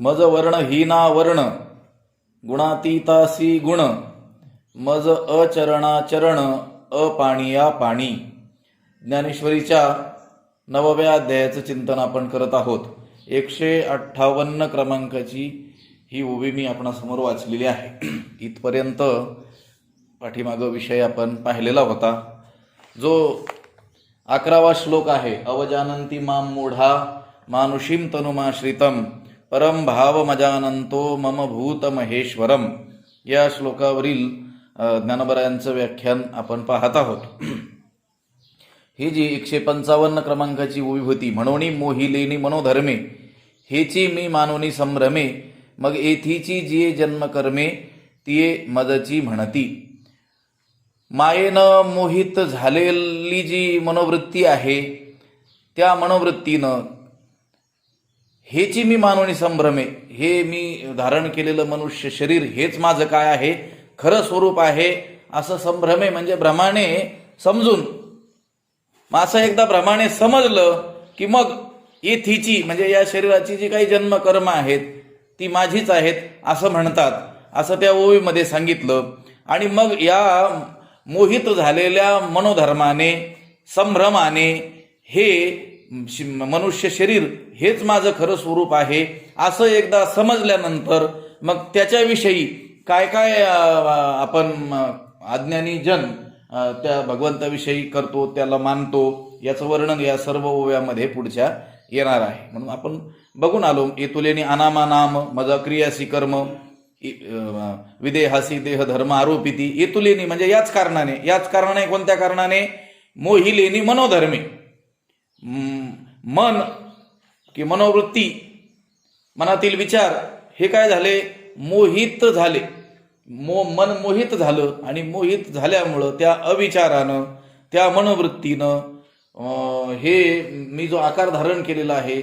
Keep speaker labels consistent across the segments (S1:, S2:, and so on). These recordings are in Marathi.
S1: मज वर्णहीना वर्ण गुणातीतासी गुण मज अचरणाचरण अपाणिया पाणी. ज्ञानेश्वरीच्या 9व्या अध्यायाचं चिंतन आपण करत आहोत. 158 क्रमांकाची ही ओवी मी आपणासमोर वाचलेली आहे. इथपर्यंत पाठीमागं विषय आपण पाहिलेला होता. जो 11वा श्लोक आहे, अवजानंती माम मूढा मानुषीम तनुमाश्रितम परम भावमजानंतो मम भूत महेश्वरम, या श्लोकावरील ज्ञानोबरायांचं व्याख्यान आपण पाहत आहोत. ही जी 155 क्रमांकाची ओवी होती, म्हणोनी मोहिलेनी मनोधर्मे हेची मी मानोनी संभ्रमे मग येथीची जिये जन्मकर्मे तिये मजची म्हणती. मायेनं मोहित झालेली जी मनोवृत्ती आहे, त्या मनोवृत्तीनं हेची मी मानोनी संभ्रमे, हे मी धारण केलेलं मनुष्य शरीर हेच माझं काय आहे, खरं स्वरूप आहे असं संभ्रमे म्हणजे भ्रमाने समजून. असं एकदा भ्रमाने समजलं की मग येथीची म्हणजे या शरीराची जी काही जन्मकर्म आहेत ती माझीच आहेत असं म्हणतात, असं त्या ओवीमध्ये सांगितलं. आणि मग या मोहित झालेल्या मनोधर्माने संभ्रमाने हे मनुष्य शरीर हेच माझं खरं स्वरूप आहे असं एकदा समजल्यानंतर मग त्याच्याविषयी काय काय आपण अज्ञानी जन त्या भगवंताविषयी करतो, त्याला मानतो, याचं वर्णन या सर्व ओव्यामध्ये पुढच्या येणार आहे. म्हणून आपण बघून आलो. येतुलेनी अनामा नाम मज क्रियासी कर्म विदेहासी देह धर्म आरोपिती. येतुलेनी म्हणजे याच कारणाने कोणत्या कारणाने? मोहिलेनी मनोधर्मे, मन की मनोवृत्ती, मनातील विचार हे काय झाले? मोहित झाले. मन मोहित झालं आणि मोहित झाल्यामुळं त्या अविचारानं, त्या मनोवृत्तीनं हे मी जो आकार धारण केलेला आहे,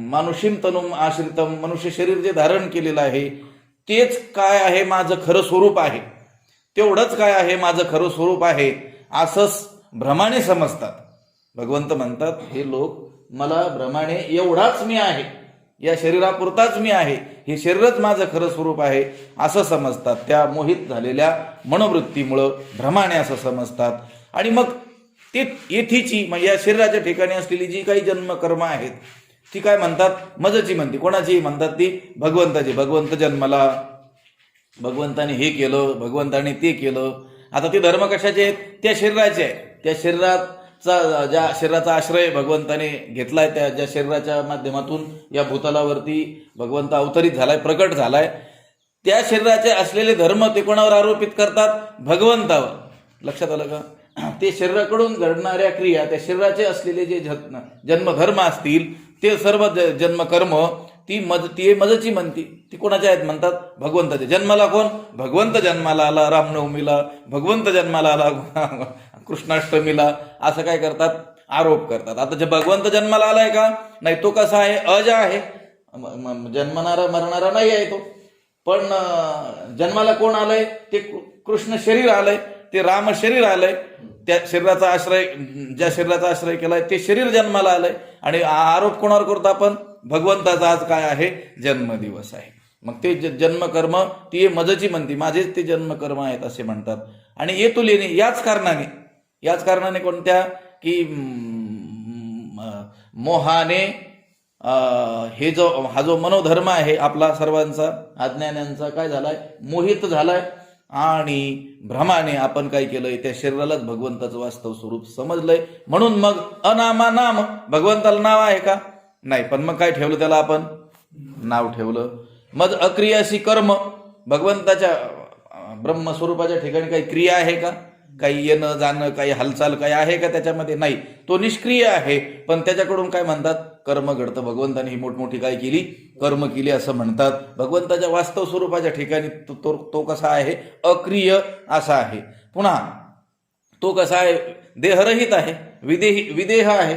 S1: मानुषीम तनुम आश्रितम, मनुष्य शरीर जे धारण केलेलं आहे तेच काय आहे माझं खरं स्वरूप आहे, तेवढंच काय आहे माझं खरं स्वरूप आहे असं भ्रमाने समजतात. भगवंत म्हणतात, हे लोक मला भ्रमाने एवढाच मी आहे, या शरीरापुरताच मी आहे, हे शरीरच माझं खरं स्वरूप आहे असं समजतात. त्या मोहित झालेल्या मनोवृत्तीमुळं भ्रमाने असं समजतात. आणि मग ते येथीची म्हणजे या शरीराच्या ठिकाणी असलेली जी काही जन्मकर्म आहेत ती काय म्हणतात? मजची म्हणते. कोणाची म्हणतात ती? भगवंताची. भगवंत जन्माला, भगवंताने हे केलं, भगवंताने ते केलं. आता ते धर्म कशाचे आहेत? त्या शरीराचे आहेत. त्या ज्या शरीराचा आश्रय भगवंताने घेतलाय, त्या ज्या शरीराच्या माध्यमातून या भूतलावरती भगवंत अवतरित झालाय, प्रकट झालाय, त्या शरीराचे असलेले धर्म ते कोणावर आरोपित करतात? भगवंतावर. लक्षात आलं का? ते शरीराकडून घडणाऱ्या क्रिया, त्या शरीराचे असलेले जे जन्मधर्म असतील ते सर्व जन्मकर्म ती मजची म्हणती. ती कोणाच्या आहेत म्हणतात? भगवंताचे. जन्माला कोण? भगवंत जन्माला आला रामनवमीला, भगवंत जन्माला आला कृष्णाष्टमीला, असं काय करतात? आरोप करतात. आता जे भगवंत जन्माला आलाय का? नाही. तो कसा आहे? अज आहे, जन्मणारा मरणारा नाही आहे तो. पण जन्माला कोण आलंय? ते कृष्ण शरीर आलंय, ते राम शरीर आलंय. त्या शरीराचा आश्रय, ज्या शरीराचा आश्रय केलाय ते शरीर जन्माला आलंय. आणि आरोप कोणावर करतो आपण? भगवंताचा आज काय आहे? जन्मदिवस आहे. मग ते जन्मकर्म ती मजची म्हणती, माझेच ते जन्मकर्म आहेत असे म्हणतात. आणि येतुलेनी याच कारणाने कोणत्या? की मोहाने हा जो मनोधर्म आहे आपला सर्वांचा, अज्ञानांचा काय झालाय? मोहित झालाय. आणि भ्रमाने आपण काय केलंय? त्या शरीरालाच भगवंताचं वास्तव स्वरूप समजलंय. म्हणून मग अनामा नाम, भगवंताला नाव आहे का? नाही. पण मग काय ठेवलं त्याला आपण? नाव ठेवलं. मग अक्रियासी कर्म, भगवंताच्या ब्रह्मस्वरूपाच्या ठिकाणी काही क्रिया आहे का? काही येणं जाणं, काही हालचाल काही आहे का त्याच्यामध्ये? नाही. तो निष्क्रिय आहे. पण त्याच्याकडून काय म्हणतात? कर्म घडतं. भगवंताने ही मोठमोठी काय केली? कर्म केली असं म्हणतात. भगवंताच्या वास्तव स्वरूपाच्या ठिकाणी तो कसा आहे? अक्रिय असा आहे. पुन्हा तो कसा आहे? देहरहित आहे, विदेह आहे.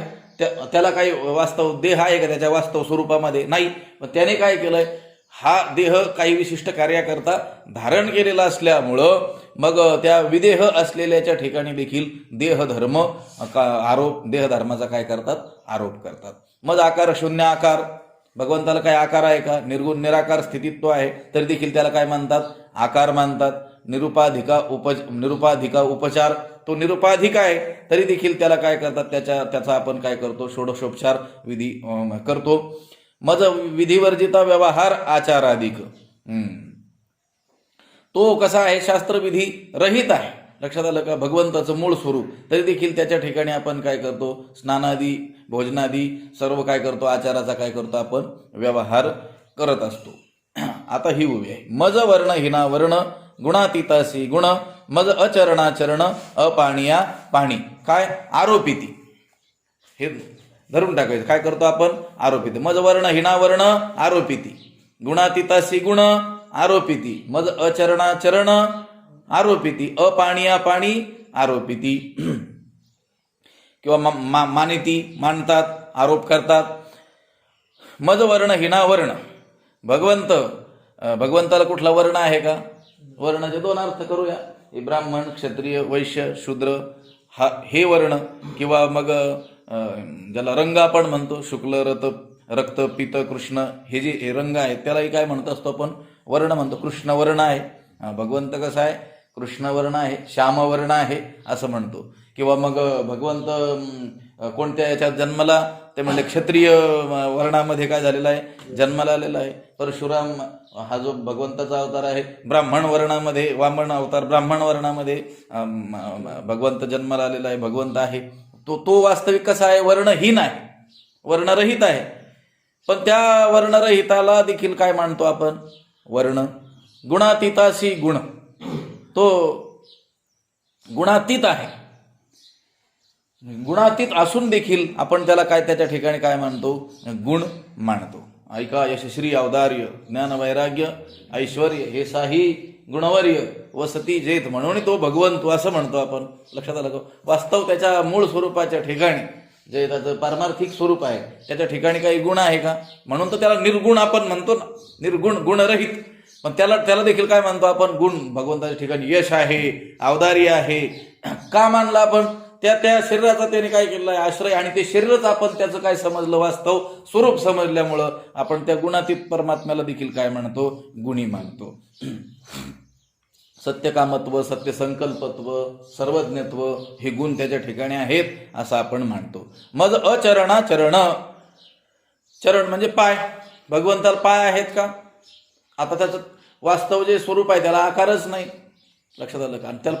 S1: त्याला काही वास्तव देह आहे का त्याच्या वास्तव स्वरूपामध्ये? नाही. पण त्याने काय केलंय? हा देह काही विशिष्ट कार्याकरता धारण केलेला असल्यामुळं मग त्या विदेह असलेल्याच्या ठिकाणी देखील देहधर्माचा काय करतात? आरोप करतात. मग आकार शून्य आकार, भगवंताला काय आकार आहे का? निर्गुण निराकार स्थितीत तो आहे, तरी देखील त्याला काय मानतात? आकार मानतात. निरुपाधिका उपचार, तो निरुपाधिक आहे तरी देखील त्याला काय करतात? त्याचा आपण काय करतो? षोडशोपचार विधी करतो. मज विधिवर्जिता व्यवहार आचाराधिक, तो कसा आहे? शास्त्रविधी रहित आहे. लक्षात आलं का? भगवंताचं मूळ स्वरूप, तरी देखील त्याच्या ठिकाणी आपण काय करतो? स्नानादी, भोजनादी सर्व काय करतो? आचाराचा काय करतो? आपण व्यवहार करत असतो. आता ही उभी आहे. मज वर्ण हिना वर्ण गुणातीतासी गुण, मज अचरणाचरण अपाणिया पाणी. काय? आरोपिती. हे धरून टाकायचं. काय करतो आपण? आरोपिती. मज वर्ण हिना वर्ण आरोपिती, गुणातीतासी गुण आरोपिती, मज अचरणाचरण आरोपिती, अपाणिया पाणी आरोपिती. किंवा मानिती, मानतात, आरोप करतात. मज वर्ण हिना वर्ण, भगवंताला कुठला वर्ण आहे का? वर्णाचे दोन अर्थ करूया. ब्राह्मण, क्षत्रिय, वैश्य, शूद्र हे वर्ण, किंवा मग ज्याला रंग आपण म्हणतो, शुक्ल, रक्त, पित, कृष्ण, हे जे रंग आहेत त्यालाही काय म्हणत असतो आपण? वर्ण म्हणतो. कृष्ण वर्ण आहे, भगवंत कसा आहे? कृष्ण वर्ण आहे, श्याम वर्ण आहे असं म्हणतो. किंवा मग भगवंत कोणत्या याच्यात जन्माला? ते म्हणजे क्षत्रिय वर्णामध्ये काय झालेला आहे? जन्माला आलेला आहे. परशुराम हा जो भगवंताचा अवतार आहे, ब्राह्मण वर्णामध्ये, वामन अवतार ब्राह्मण वर्णामध्ये भगवंत जन्माला आलेला आहे, भगवंत आहे. तो वास्तविक कसा आहे? वर्णहीन आहे, वर्णरहित आहे. पण त्या वर्णरहिताला देखील काय मानतो आपण? वर्ण. गुणातीतासी गुण, तो गुणातीत आहे. गुणातीत असून देखील आपण त्याला काय? त्याच्या ठिकाणी काय मानतो? गुण मानतो. ऐका यशश्री औदार्य ज्ञान वैराग्य ऐश्वर हे साही गुणवर्य वसती जेत, म्हणून तो भगवंत असं म्हणतो आपण. लक्षात आलं का? वास्तव त्याच्या मूळ स्वरूपाच्या ठिकाणी, जे त्याचं पारमार्थिक स्वरूप आहे, त्याच्या ठिकाणी काही गुण आहे का? म्हणून तर त्याला निर्गुण आपण म्हणतो ना, निर्गुण, गुणरहित. पण त्याला देखील काय मानतो आपण? गुण. भगवंताच्या ठिकाणी यश आहे, औदार्य आहे. का मानला आपण? त्या शरीराचा त्याने काय केलेला आहे? आश्रय. आणि ते शरीरच आपण त्याचं काय समजलं? वास्तव स्वरूप समजल्यामुळं आपण त्या गुणातीत परमात्म्याला देखील काय म्हणतो? गुणी मानतो. सत्यकामत्व, सत्यसंकल्पत्व, सर्वज्ञत्व हे गुण त्याच्या ठिकाणी आहेत असं आपण मानतो. मग अचरणाचरण, चरण म्हणजे पाय. भगवंताला पाय आहेत का? आता त्याचं वास्तव जे स्वरूप आहे त्याला आकारच नाही. लक्षात आलं का? आणि त्याला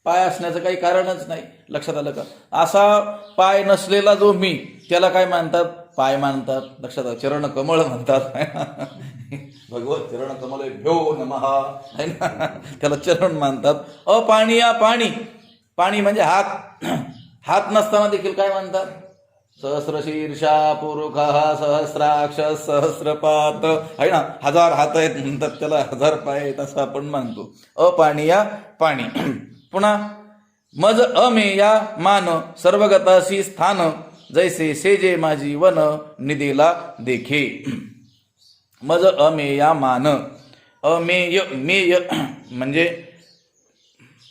S1: पाय असण्याचं काही कारणच नाही. लक्षात आलं का? असा पाय नसलेला जो मी, त्याला काय मानतात? पाय मानतात. लक्षात आलं? चरण कमळ म्हणतात. भगवत चरण कमल भ्यो नमः, है ना? त्याला चरण मानतात. अपाणिया पाणी, पाणी म्हणजे हात. हात नसताना देखील काय मानतात? सहस्रशीर्षा पुरुषः सहस्राक्ष सहस्रपात, आहे ना? 1000 हात आहेत म्हणतात त्याला, 1000 पाय आहेत असं आपण मानतो. अपाणिया पाणी. पुन्हा मज अमेया मान सर्वगतासी स्थान, जैसे सेजे माझी वन निदेला देखे. मज अमेया मान, अमेय, मेय म्हणजे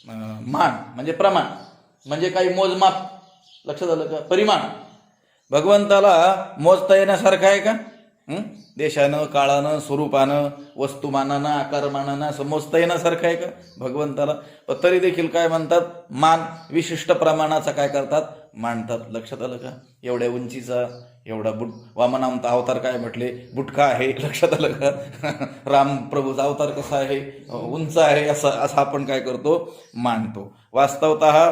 S1: मान म्हणजे प्रमाण, म्हणजे काही मोजमाप. लक्षात आलं का? परिमाण. भगवंताला मोजता येण्यासारखं आहे का? देशानं, काळानं, स्वरूपानं, वस्तुमानानं, आकारमानानं असं मोजता येण्यासारखं आहे का भगवंताला? पण तरी देखील काय म्हणतात? मान विशिष्ट प्रमाणाचा काय करतात? मानतात. लक्षात आलं का? एवढ्या उंचीचा, एवढा वामनामचा अवतार काय म्हटले? बुटका आहे. लक्षात आलं का? राम प्रभूचा अवतार कसा आहे? उंच आहे. असं आपण काय करतो? मानतो. वास्तवतः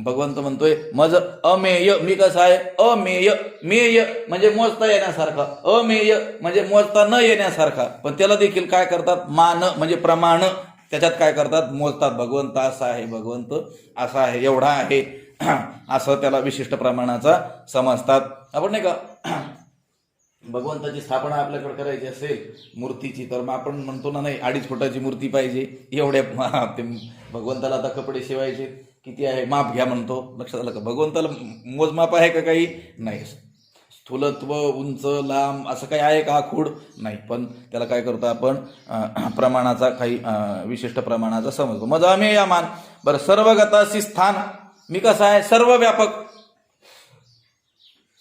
S1: भगवंत म्हणतोय मज अमेय, मी कसा आहे? अमेय. मेय म्हणजे मोजता येण्यासारखा, अमेय म्हणजे मोजता न येण्यासारखा. पण त्याला देखील काय करतात? मान म्हणजे प्रमाण. त्याच्यात काय करतात? मोजतात. भगवंत असा आहे, भगवंत असा आहे, एवढा आहे, असं त्याला विशिष्ट प्रमाणाचा समजतात. आपण नाही का, भगवंताची स्थापना आपल्याकडे करायची असेल मूर्तीची, तर मग आपण म्हणतो ना, नाही 2.5 फुटाची मूर्ती पाहिजे, एवढ्या ते भगवंताला आता कपडे शिवायचे, किती आहे माप घ्या म्हणतो. लक्षात आलं का? भगवंताला मोजमाप आहे का? काही नाही. स्थूलत्व, उंच, लांब असं काही आहे का? आखूड नाही. पण त्याला काय करतो आपण? प्रमाणाचा, काही विशिष्ट प्रमाणाचा समजतो. मग आम्ही या मान. बरं, सर्वगतासी स्थान, मी कसा आहे? सर्व व्यापक,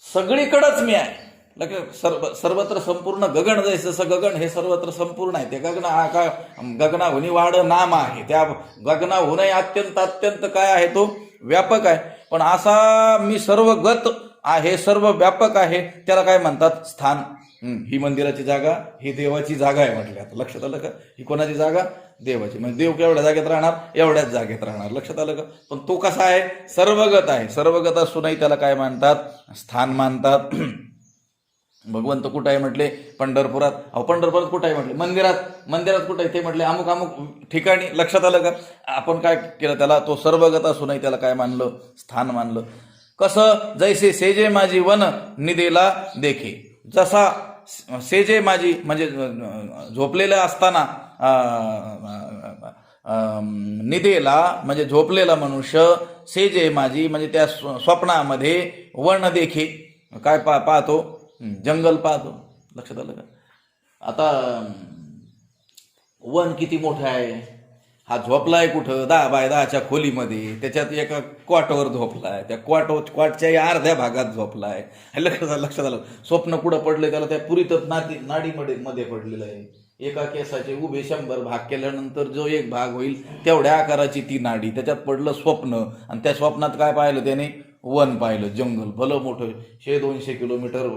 S1: सगळीकडंच मी आहे. सर्वत्र संपूर्ण गगन जसं गगन हे सर्वत्र संपूर्ण आहे. ते गगनाहुनी वाढ नाम आहे. त्या गगनाहुनही अत्यंत अत्यंत काय आहे, तो व्यापक आहे. पण असा मी सर्वगत आहे, सर्व व्यापक आहे, त्याला काय म्हणतात, स्थान. ही मंदिराची जागा, ही देवाची जागा आहे म्हटलं. आता लक्षात आलं का, ही कोणाची जागा, देवाची. म्हणजे देव केवढ्या जागेत राहणार, एवढ्याच जागेत राहणार. लक्षात आलं का. पण तो कसा आहे, सर्वगत आहे. सर्वगत असूनही त्याला काय मानतात, स्थान मानतात. भगवंत कुठं आहे म्हटले, पंढरपुरात. पंढरपुरात कुठं आहे म्हटले, मंदिरात कुठं आहे ते म्हटले, अमुक अमुक ठिकाणी. लक्षात आलं का. आपण काय केलं, त्याला तो सर्वगत असूनही त्याला काय मानलं, स्थान मानलं. कसं, जैसे सेजे माझी वन निदेला देखे. जसा सेजे माझी म्हणजे झोपलेला असताना, निदेला म्हणजे झोपलेला मनुष्य, सेजे माझी म्हणजे त्या स्वप्नामध्ये, वन देखे काय पाहतो, जंगल पाहतो. लक्षात आलं का. आता वन किती मोठं आहे. हा झोपलाय कुठं, 10 बाय 10च्या खोलीमध्ये. त्याच्यात एका क्वाटवर झोपलाय. त्या क्वाटच्या अर्ध्या भागात झोपलाय. लक्षात आलं. स्वप्न कुठं पडलंय, त्याला त्या पुरीतच नाडीमध्ये पडलेलं आहे. एका केसाचे उभे 100 भाग केल्यानंतर जो एक भाग होईल तेवढ्या आकाराची ती नाडी. त्याच्यात पडलं स्वप्न. आणि त्या स्वप्नात काय पाहिलं त्याने, वन पाहिलं, जंगल. भलं मोठं 100-200 किलोमीटर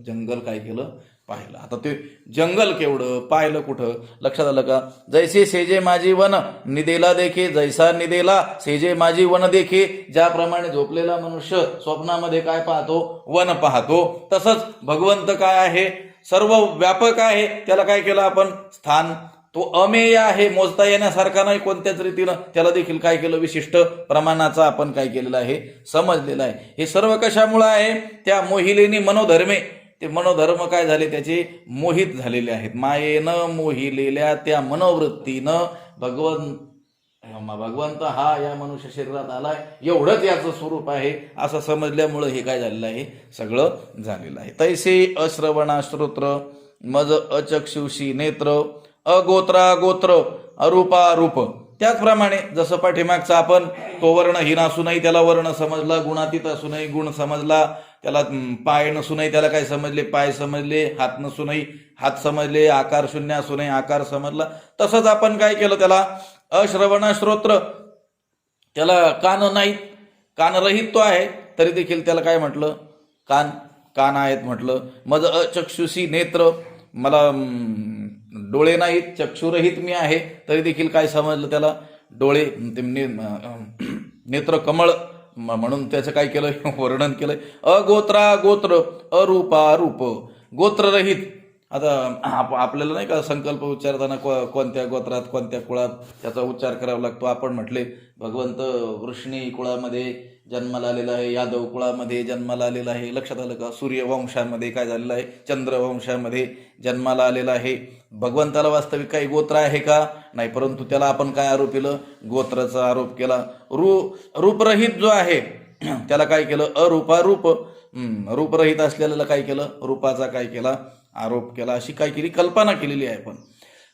S1: जंगल काय केलं, पाहिलं. आता ते जंगल केवढं पाहिलं कुठं, लक्षात आलं का. जैसे सेजे माझी वन निदेला देखे, जैसा निदेला सेजे माझी वन देखे. ज्याप्रमाणे झोपलेला मनुष्य स्वप्नामध्ये काय पाहतो, वन पाहतो, तसंच भगवंत काय आहे, सर्व व्यापक आहे. त्याला काय केलं आपण, स्थान. तो अमेय आहे, मोजता येण्यासारखा नाही कोणत्याच रीतीनं. त्याला देखील काय केलं, विशिष्ट प्रमाणाचा आपण काय केलेलं आहे, समजलेलं आहे. हे सर्व कशामुळे आहे, त्या मोहिलेनी मनोधर्मे. ते मनोधर्म काय झाले, त्याचे मोहित झालेले आहेत. मायेनं मोहिलेल्या त्या मनोवृत्तीनं भगवंत हा या मनुष्य शरीरात आलाय, एवढंच याचं स्वरूप आहे असं समजल्यामुळं हे काय झालेलं आहे, सगळं झालेलं आहे. तैसे अश्रवणा श्रोत्र, मज अचक्षुषी नेत्र, अगोत्रा गोत्र, अरूपा रूप. त्याचप्रमाणे जसं पाठीमागचा आपण तो वर्णहीन असूनही त्याला वर्ण समजला, गुणातीत असूनही गुण समजला, त्याला पाय नसूनही त्याला काय समजले, पाय समजले, हात नसूनही हात समजले, आकार शून्य असूनही आकार समजला. तसंच आपण काय केलं, त्याला अश्रवण श्रोत्र, त्याला कान नाहीत, कानरहित तो आहे, तरी देखील त्याला काय म्हटलं, कान आहेत म्हटलं. मज अचक्षुषी नेत्र, मला डोळे नाहीत, चक्षुरहित मी आहे, तरी देखील काय समजलं त्याला, डोळे, नेत्र कमळ म्हणून त्याचं काय केलं, वर्णन केलंय. अगोत्रा गोत्र, अरूपा रूप, गोत्ररहित. आता आपल्याला नाही का संकल्प उच्चारताना कोणत्या गोत्रात, कोणत्या कुळात त्याचा उच्चार करावा लागतो. आपण म्हटले भगवंत वृष्णी कुळामध्ये जन्माला आलेला आहे, यादव कुळामध्ये जन्माला आलेला आहे. लक्षात आलं का. सूर्यवंशामध्ये काय झालेलं आहे, चंद्रवंशामध्ये जन्माला आलेला आहे. भगवंताला वास्तविक काही गोत्र आहे का, नाही, परंतु त्याला आपण काय आरोप केलं, गोत्राचा आरोप केला. रूपरहित जो आहे त्याला काय केलं, अरूपा रूप. रूपरहित असलेल्याला काय केलं, रूपाचा काय केला, आरोप केला. अशी काय केली, कल्पना केलेली आहे आपण.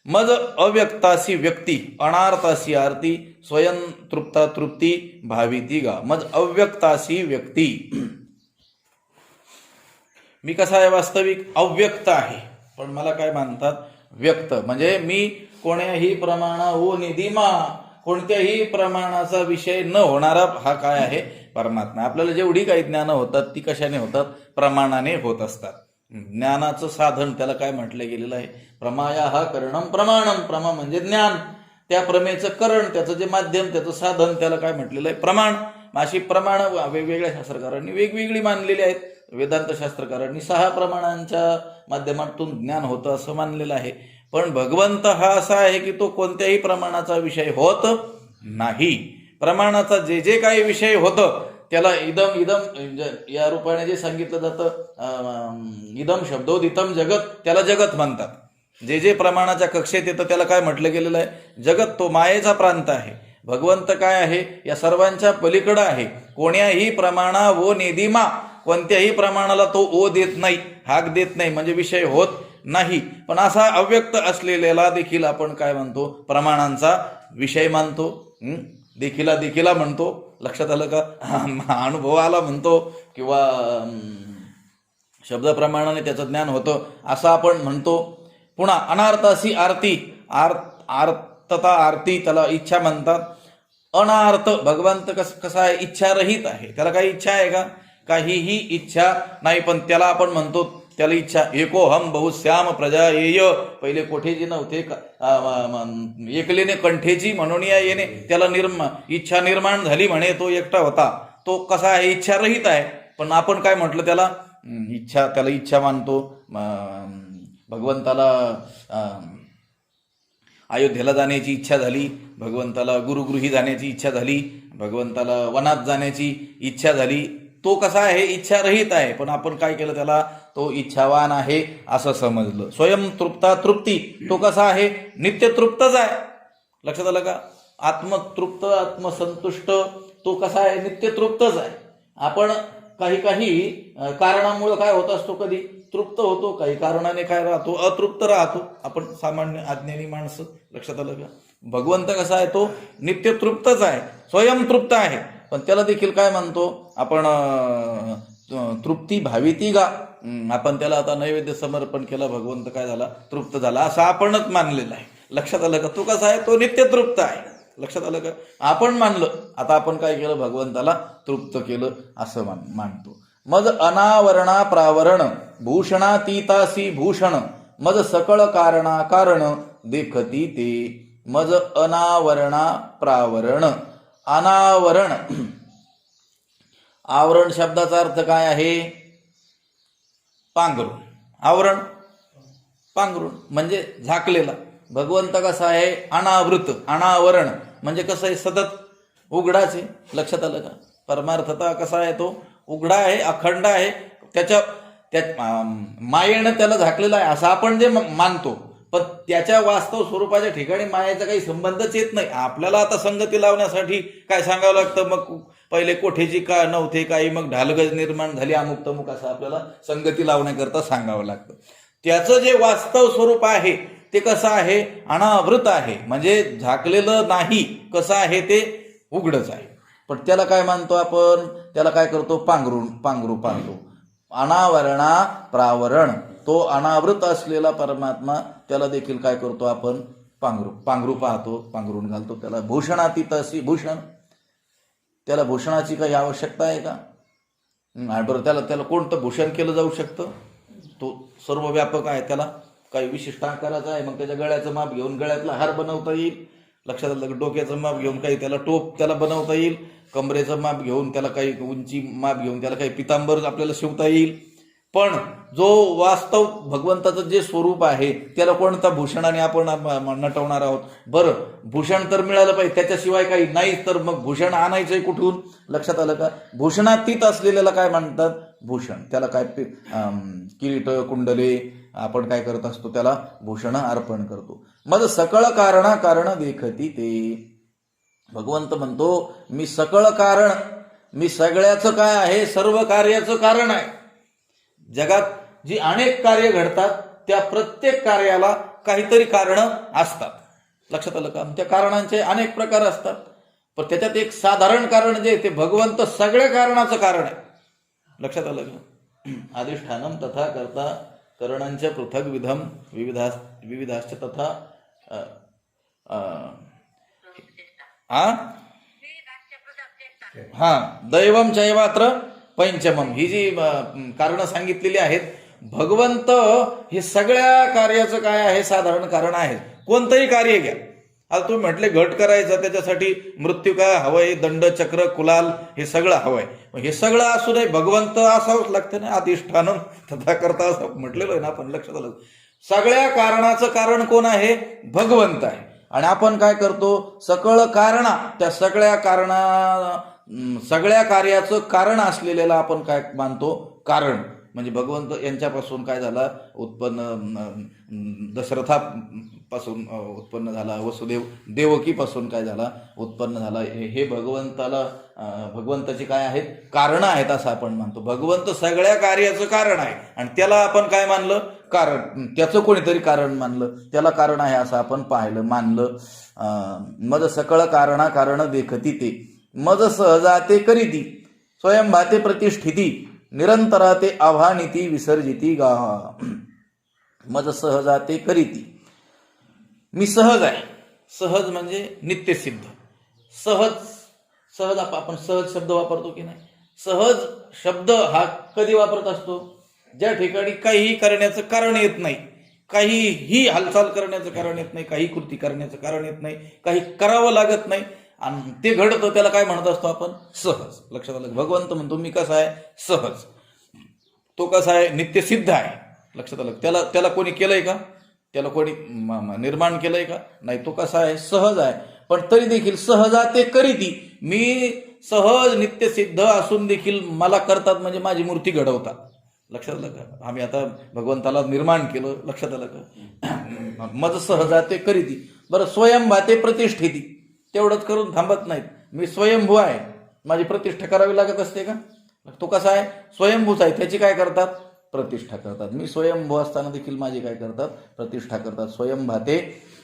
S1: मज अव्यक्तासी व्यक्ती, अनार्थासी आरती, स्वयं तृप्ता तृप्ती भाविती गा. मज अव्यक्तासी व्यक्ती, मी कसा आहे, वास्तविक अव्यक्त आहे, पण मला काय मानतात, व्यक्त. म्हणजे मी कोण्याही प्रमाणा हो निधिमा, कोणत्याही प्रमाणाचा विषय न होणारा हा काय आहे, परमात्मा. आपल्याला जेवढी काही ज्ञान होतात ती कशाने होतात, प्रमाणाने होत असतात. ज्ञानाचं साधन त्याला काय म्हटलं गेलेलं आहे, प्रमाया हा करणम प्रमाणम. प्रमा म्हणजे ज्ञान, त्या प्रमेचं करण, त्याचं जे माध्यम, त्याचं साधन, त्याला काय म्हटलेलं आहे, प्रमाण. अशी प्रमाण वेगवेगळ्या शास्त्रकारांनी वेगवेगळी मानलेली आहेत. वेदांत शास्त्रकारांनी 6 प्रमाणांच्या माध्यमातून ज्ञान होतं असं मानलेलं आहे. पण भगवंत हा असा आहे की तो कोणत्याही प्रमाणाचा विषय होत नाही. प्रमाणाचा जे जे काही विषय होतं त्याला इदम या रूपाने जे सांगितलं जातं, इदम शब्दोदितम जगत, त्याला जगत म्हणतात. जे जे प्रमाणाच्या कक्षेत येतं त्याला काय म्हटलं गेलेलं आहे, जगत. तो मायेचा प्रांत आहे. भगवंत काय आहे, या सर्वांच्या पलीकडं आहे. कोण्याही प्रमाणा वो नेदिमा, कोणत्याही प्रमाणाला तो ओ देत नाही, हाक देत नाही, म्हणजे विषय होत नाही. पण असा अव्यक्त असलेल्याला देखील आपण काय म्हणतो, प्रमाणांचा विषय मानतो. देखीला म्हणतो. लक्षात आलं का. अनुभवाला म्हणतो किंवा शब्दप्रमाणाने त्याचं ज्ञान होतं असं आपण म्हणतो. पुन्हा अनार्थासी आरती, आर्तता आरती त्याला इच्छा म्हणतात. अनार्थ भगवंत कसा आहे, इच्छारहित आहे. त्याला काही इच्छा आहे का? काहीही इच्छा नाही. पण त्याला आपण म्हणतो त्याला इच्छा. एको हम बहुश्याम प्रजा येय, पहिले कोठेजी नव्हते एकलेने कंठेची म्हणून या येणे. त्याला इच्छा निर्माण झाली म्हणे, तो एकटा होता. तो कसा आहे, इच्छारहित आहे. पण आपण काय म्हटलं त्याला, त्याला इच्छा मानतो. भगवंताला अयोध्येला जाण्याची इच्छा झाली, भगवंताला गुरुगृही जाण्याची इच्छा झाली, भगवंताला वनात जाण्याची इच्छा झाली. तो कसा आहे, इच्छारहित आहे. पण आपण काय केलं त्याला, तो इच्छावान आहे असं समजलं. स्वयंतृप्ता तृप्ती, तो कसा आहे, नित्यतृप्तच आहे. लक्षात आलं का? आत्मतृप्त आत्मसंतुष्ट तो कसा आहे, नित्यतृप्तच आहे. आपण काही कारणामुळे काय होत असतो, कधी तृप्त होतो, काही कारणाने काय राहतो, अतृप्त राहतो. आपण सामान्य अज्ञानी माणसं. लक्षात आलं का? भगवंत कसा आहे, तो नित्यतृप्तच आहे, स्वयंतृप्त आहे. पण त्याला देखील काय म्हणतो आपण, तृप्ती भाविती गा. आपण त्याला आता नैवेद्य समर्पण केलं, भगवंत काय झाला, तृप्त झाला असं आपणच मानलेलं आहे. लक्षात आलं का? तो कसा आहे, तो नित्यतृप्त आहे. लक्षात आलं का? आपण मानलं, आता आपण काय केलं, भगवंताला तृप्त केलं असं मानतो. मज अनावरणा प्रावरण, भूषणातीतासी भूषण, मज सकळ कारणा कारण देखती ते. मज अनावरणा प्रावरण. अनावरण, आवरण शब्दाचा अर्थ काय आहे, पांघरून. आवरण पांघरून म्हणजे झाकलेला. भगवंत कसा आहे, अनावृत. अनावरण म्हणजे कसं आहे, सतत उघडाचे. लक्षात आलं का? परमार्थता कसा आहे, तो उघडा आहे, अखंड आहे. त्या मायेनं त्याला झाकलेला आहे असं आपण जे मानतो. पण त्याच्या वास्तव स्वरूपाच्या ठिकाणी मायेचा काही संबंधच येत नाही. आपल्याला आता संगती लावण्यासाठी काय सांगावं लागतं, मग पहिले कोठेची का नव्हते काही, मग ढालगज निर्माण झाली, अमुक तमुक असं आपल्याला संगती लावण्याकरता सांगावं लागतं. त्याचं जे वास्तव स्वरूप आहे ते कसं आहे, अनावृत आहे. म्हणजे झाकलेलं नाही, कसं आहे, ते उघडच आहे. पण त्याला काय मानतो आपण, त्याला काय करतो, पांघरू. अनावरणा प्रावरण, तो अनावृत असलेला परमात्मा, त्याला देखील काय करतो आपण, पांघरू पाहतो, पांघरून घालतो. त्याला भूषणातीत अशी भूषण, त्याला भूषणाची काही आवश्यकता आहे का? बरं, त्याला कोणतं भूषण केलं जाऊ शकतं, तो सर्व व्यापक आहे. त्याला काही विशिष्ट आकाराचा आहे, मग त्याच्या गळ्याचं माप घेऊन गळ्यातला हार बनवता येईल. लक्षात आलं? डोक्याचं माप घेऊन काही त्याला टोप त्याला बनवता येईल. कमरेचं माप घेऊन त्याला काही उंची माप घेऊन त्याला काही पितांबर आपल्याला शिवता येईल. पण जो वास्तव भगवंताचं जे स्वरूप आहे त्याला कोणता भूषणाने आपण नटवणार आहोत. बरं, भूषण तर मिळालं पाहिजे, त्याच्याशिवाय काही नाही, तर मग भूषण आणायचंय कुठून? लक्षात आलं का? भूषणातीत असलेल्याला काय म्हणतात, भूषण. त्याला काय किरीट कुंडले आपण काय करत असतो, त्याला भूषण अर्पण करतो. मग सकळ कारणा कारण देखती ते. भगवंत म्हणतो मी सकळ कारण, मी सगळ्याचं काय आहे, सर्व कार्याचं कारण आहे. जगात जी अनेक कार्य घडतात त्या प्रत्येक कार्याला काहीतरी कारण असतात. लक्षात आलं का? त्या कारणांचे अनेक प्रकार असतात. पण त्याच्यात एक साधारण कारण जे ते भगवंत सगळ्या कारणाचं कारण आहे. लक्षात आलं का? अधिष्ठानम तथा करता करणांच्या पृथक विधम विविधाश्च तथा दैवम चैवात्र पंचमम. ही जी कारणं सांगितलेली आहेत, भगवंत हे सगळ्या कार्याचं काय आहे, साधारण कारण आहे. कोणतंही कार्य घ्या, आता तुम्ही म्हटले घट करायचं, त्याच्यासाठी मृत्यू काय हवंय, दंड चक्र कुलाल हे सगळं हवंय. हे सगळं असू नये, भगवंत असावंच लागतं ना. अधिष्ठानम तथा करता असं म्हटलेलं आहे ना आपण. लक्षात आलं? सगळ्या कारणाचं कारण कोण आहे, भगवंत आहे. आणि आपण काय करतो, सकळ कारणा, त्या सगळ्या कार्याचं कारण असलेल्याला आपण काय मानतो, कारण. म्हणजे भगवंत यांच्यापासून काय झाला उत्पन्न, दशरथापासून उत्पन्न झाला, वसुदेव देवकीपासून काय झाला उत्पन्न झाला. हे भगवंताची काय आहेत, कारण आहेत असं आपण मानतो. भगवंत सगळ्या कार्याचं कारण आहे आणि त्याला आपण काय मानलं, कारण. त्याचं कोणीतरी कारण मानलं, त्याला कारण आहे असं आपण पाहिलं, मानलं. मज सकळ कारणा कारण देखती ते, मज सहजाते करीती स्वयंभाते प्रतिष्ठिती. निरंतरा ते आव्हानिती विसर्जिती गा. मज सहजाते करीती. मी सहज आहे. सहज म्हणजे नित्यसिद्ध. सहज सहज आपण सहज शब्द वापरतो की नाही. सहज शब्द हा कधी वापरत असतो, ज्या ठिकाणी काहीही करण्याचं कारण येत नाही, काहीही हालचाल करण्याचं कारण येत नाही, काही कृती करण्याचं कारण येत नाही, काही करावं लागत नाही आणि ते घडतं, त्याला काय म्हणत असतो आपण, सहज. लक्षात आलं. भगवंत म्हणतो मी कसा आहे, सहज. तो कसा आहे, नित्यसिद्ध आहे. लक्षात आलं. त्याला कोणी केलंय का, त्याला कोणी निर्माण केलंय का, नाही. तो कसा आहे, सहज आहे. पण तरी देखील सहजाते करीती. मी सहज नित्यसिद्ध असून देखील मला करतात म्हणजे माझी मूर्ती घडवतात. लक्षात आलं का. आम्ही आता भगवंताला निर्माण केलं. लक्षात आलं का. मज सहजाते करीती. बरं, स्वयंभाते प्रतिष्ठिती. तेवढंच करून थांबत नाहीत. मी स्वयंभू आहे, माझी प्रतिष्ठा करावी लागत असते का. तो कसा आहे, स्वयंभूच आहे, त्याची काय करतात, प्रतिष्ठा करतात. मी स्वयंभू असताना देखील माझी काय करतात, प्रतिष्ठा करतात. स्वयंभाते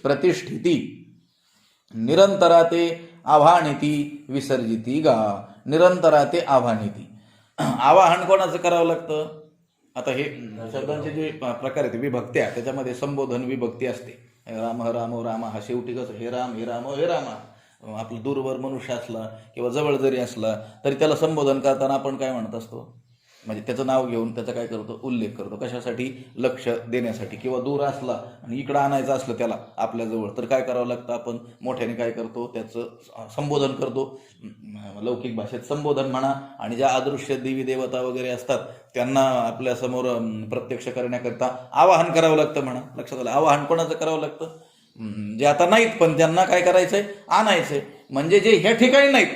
S1: प्रतिष्ठिती. निरंतरा ते आव्हानिती विसर्जिती गा. निरंतरा ते आव्हानिती. आवाहन कोणाचं करावं लागतं. आता हे शब्दांचे जे प्रकार आहेत, विभक्ती आहे, त्याच्यामध्ये संबोधन विभक्ती असते. राम रामो राम, हा शेवटी कसं हे राम हे राम हे रामा. आपलं दूरवर मनुष्य असला किंवा जवळ जरी असला तरी त्याला संबोधन करताना आपण काय म्हणत असतो, म्हणजे त्याचं नाव घेऊन त्याचा काय करतो, उल्लेख करतो. कशासाठी, लक्ष देण्यासाठी. किंवा दूर असला आणि इकडं आणायचं असलं त्याला आपल्याजवळ, तर काय करावं लागतं, आपण मोठ्याने काय करतो, त्याचं संबोधन करतो. लौकिक भाषेत संबोधन म्हणा. आणि ज्या अदृश्य देवी देवता वगैरे असतात त्यांना आपल्यासमोर प्रत्यक्ष करण्याकरता आवाहन करावं लागतं म्हणा. लक्षात आलं. आवाहन कोणाचं करावं लागतं, जे आता नाहीत पण त्यांना काय करायचंय, आणायचंय. म्हणजे जे ह्या ठिकाणी नाहीत,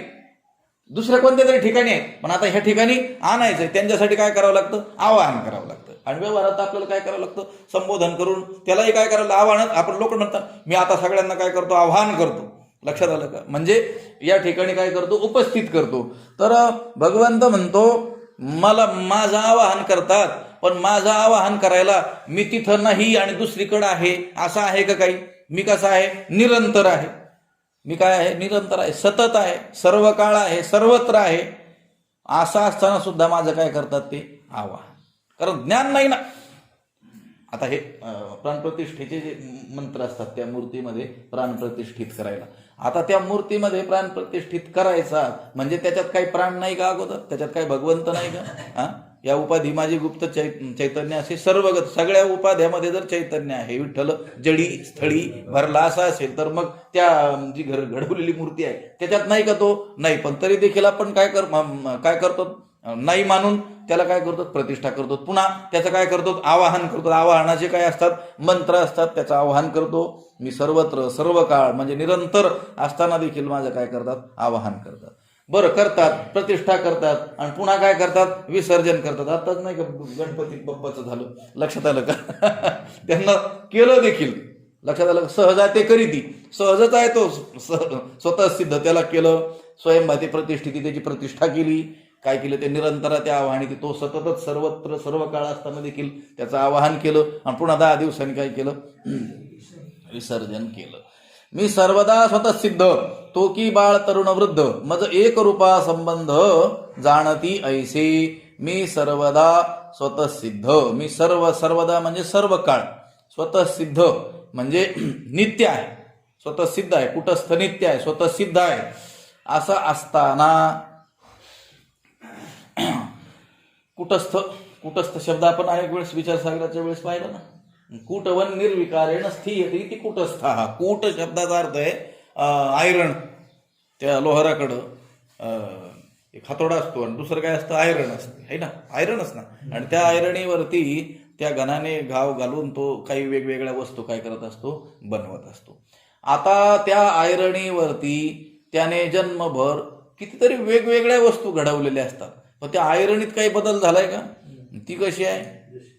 S1: दुसऱ्या कोणत्या तरी ठिकाणी आहेत पण आता ह्या ठिकाणी आणायचंय, त्यांच्यासाठी काय करावं लागतं, आवाहन करावं लागतं. आणि व्यवहारात आपल्याला काय करावं लागतं, संबोधन करून त्यालाही काय करावं, आवाहन. आपण लोक म्हणतात मी आता सगळ्यांना काय करतो, आवाहन करतो. लक्षात आलं का. म्हणजे या ठिकाणी काय करतो, उपस्थित करतो. तर भगवंत म्हणतो मला माझं आवाहन करतात, पण माझं आवाहन करायला मी तिथं नाही आणि दुसरीकडे आहे असं आहे का काही. मी कसा आहे, निरंतर आहे. मी काय आहे, निरंतर आहे, सतत आहे, सर्व काळ आहे, सर्वत्र आहे. असं असताना सुद्धा माझं काय करतात ते आवाहन. कारण ज्ञान नाही ना. आता हे प्राणप्रतिष्ठेचे जे मंत्र असतात त्या मूर्तीमध्ये प्राणप्रतिष्ठित करायला. आता त्या मूर्तीमध्ये प्राणप्रतिष्ठित करायचा म्हणजे त्याच्यात काही प्राण नाही का अगोदर, त्याच्यात काही भगवंत नाही का. या उपाधी माझी गुप्त चैतन्य असे सर्वगत. सगळ्या उपाध्यामध्ये जर चैतन्य आहे, विठ्ठल जडी स्थळी भरला असा असेल तर मग त्या जी घडवलेली मूर्ती आहे त्याच्यात नाही का तो, नाही. पण तरी देखील आपण काय करतो, नाही मानून त्याला काय करतो, प्रतिष्ठा करतो. पुन्हा त्याचं काय करतो, आवाहन करतो. आवाहनाचे काय असतात, मंत्र असतात, त्याचं आवाहन करतो. मी सर्वत्र सर्व काळ म्हणजे निरंतर असताना देखील माझं काय करतात, आवाहन करतात. बरं, करतात, प्रतिष्ठा करतात आणि पुन्हा काय करतात, विसर्जन करतात. आताच नाही का गणपती बाप्पाचं झालं. लक्षात आलं का. त्यांना केलं देखील. लक्षात आलं. सहजाते करीती. सहजच आहे तो, स्वतः सिद्ध. त्याला केलं. स्वयंभाते प्रतिष्ठिती, त्याची प्रतिष्ठा केली. काय केलं, ते निरंतर त्या आवाहनी. तो सततच सर्वत्र सर्व काळ असताना देखील त्याचं आवाहन केलं आणि पुन्हा 10 दिवसांनी काय केलं, विसर्जन केलं. मी सर्वदा स्वतः सिद्ध, तो की बाळ तरुण वृद्ध, मज एक रूपा संबंध जाणती ऐसे. मी सर्वदा स्वतः सिद्ध. मी सर्वदा म्हणजे सर्व काळ. स्वतः सिद्ध म्हणजे नित्य आहे, स्वतः सिद्ध आहे, कुटस्थ नित्य आहे, स्वतः सिद्ध आहे. असं असताना कुटस्थ शब्द आपण एक वेळेस विचारसागराच्या वेळेस पाहिला ना. कूटवन निर्विकारेण स्थियते ती कुटस्थ. कूट शब्दाचा अर्थ आहे आयरण. त्या लोहाराकडं एक हातोडा असतो आणि दुसरं काय असतं, आयरण असतं, है ना, आयरणच ना. आणि त्या आयरणीवरती त्या घनाने घाव घालून तो काही वेगवेगळ्या वस्तू काय करत असतो, बनवत असतो. आता त्या आयरणीवरती त्याने जन्मभर कितीतरी वेगवेगळ्या वस्तू घडवलेल्या असतात. पण त्या आयरणीत काही बदल झालाय का, ती कशी आहे,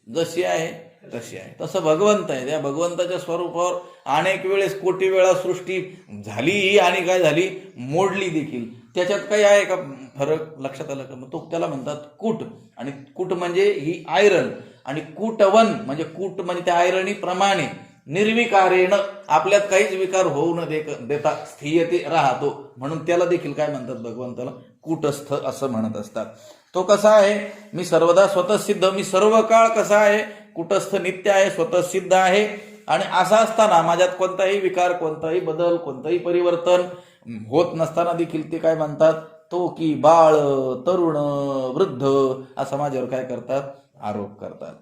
S1: जशी आहे तशी आहे. तसं भगवंत आहे. त्या भगवंताच्या स्वरूपावर अनेक वेळेस कोटी वेळा सृष्टी झाली आणि काय झाली, मोडली देखील. त्याच्यात काही आहे का फरक, लक्षात आलं का. मग तो त्याला म्हणतात कूट. आणि कूट म्हणजे ही आयरण. आणि कूटवन म्हणजे कूट म्हणजे त्या आयरणी प्रमाणे निर्विकारेण आपल्यात काहीच विकार होऊ न देता स्थियते राहतो. म्हणून त्याला देखील काय म्हणतात, भगवंताला कूटस्थ असं म्हणत असतात. तो कसा आहे, मी सर्वदा स्वतः सिद्ध, मी सर्व काळ कसा आहे, कुटस्थ नित्य आहे, स्वतः सिद्ध आहे. आणि असा असताना माझ्यात कोणताही विकार, कोणताही बदल, कोणताही परिवर्तन होत नसताना देखील ते काय म्हणतात, तो की बाळ, तरुण, वृद्ध असा माझ्यावर काय करतात, आरोप करतात.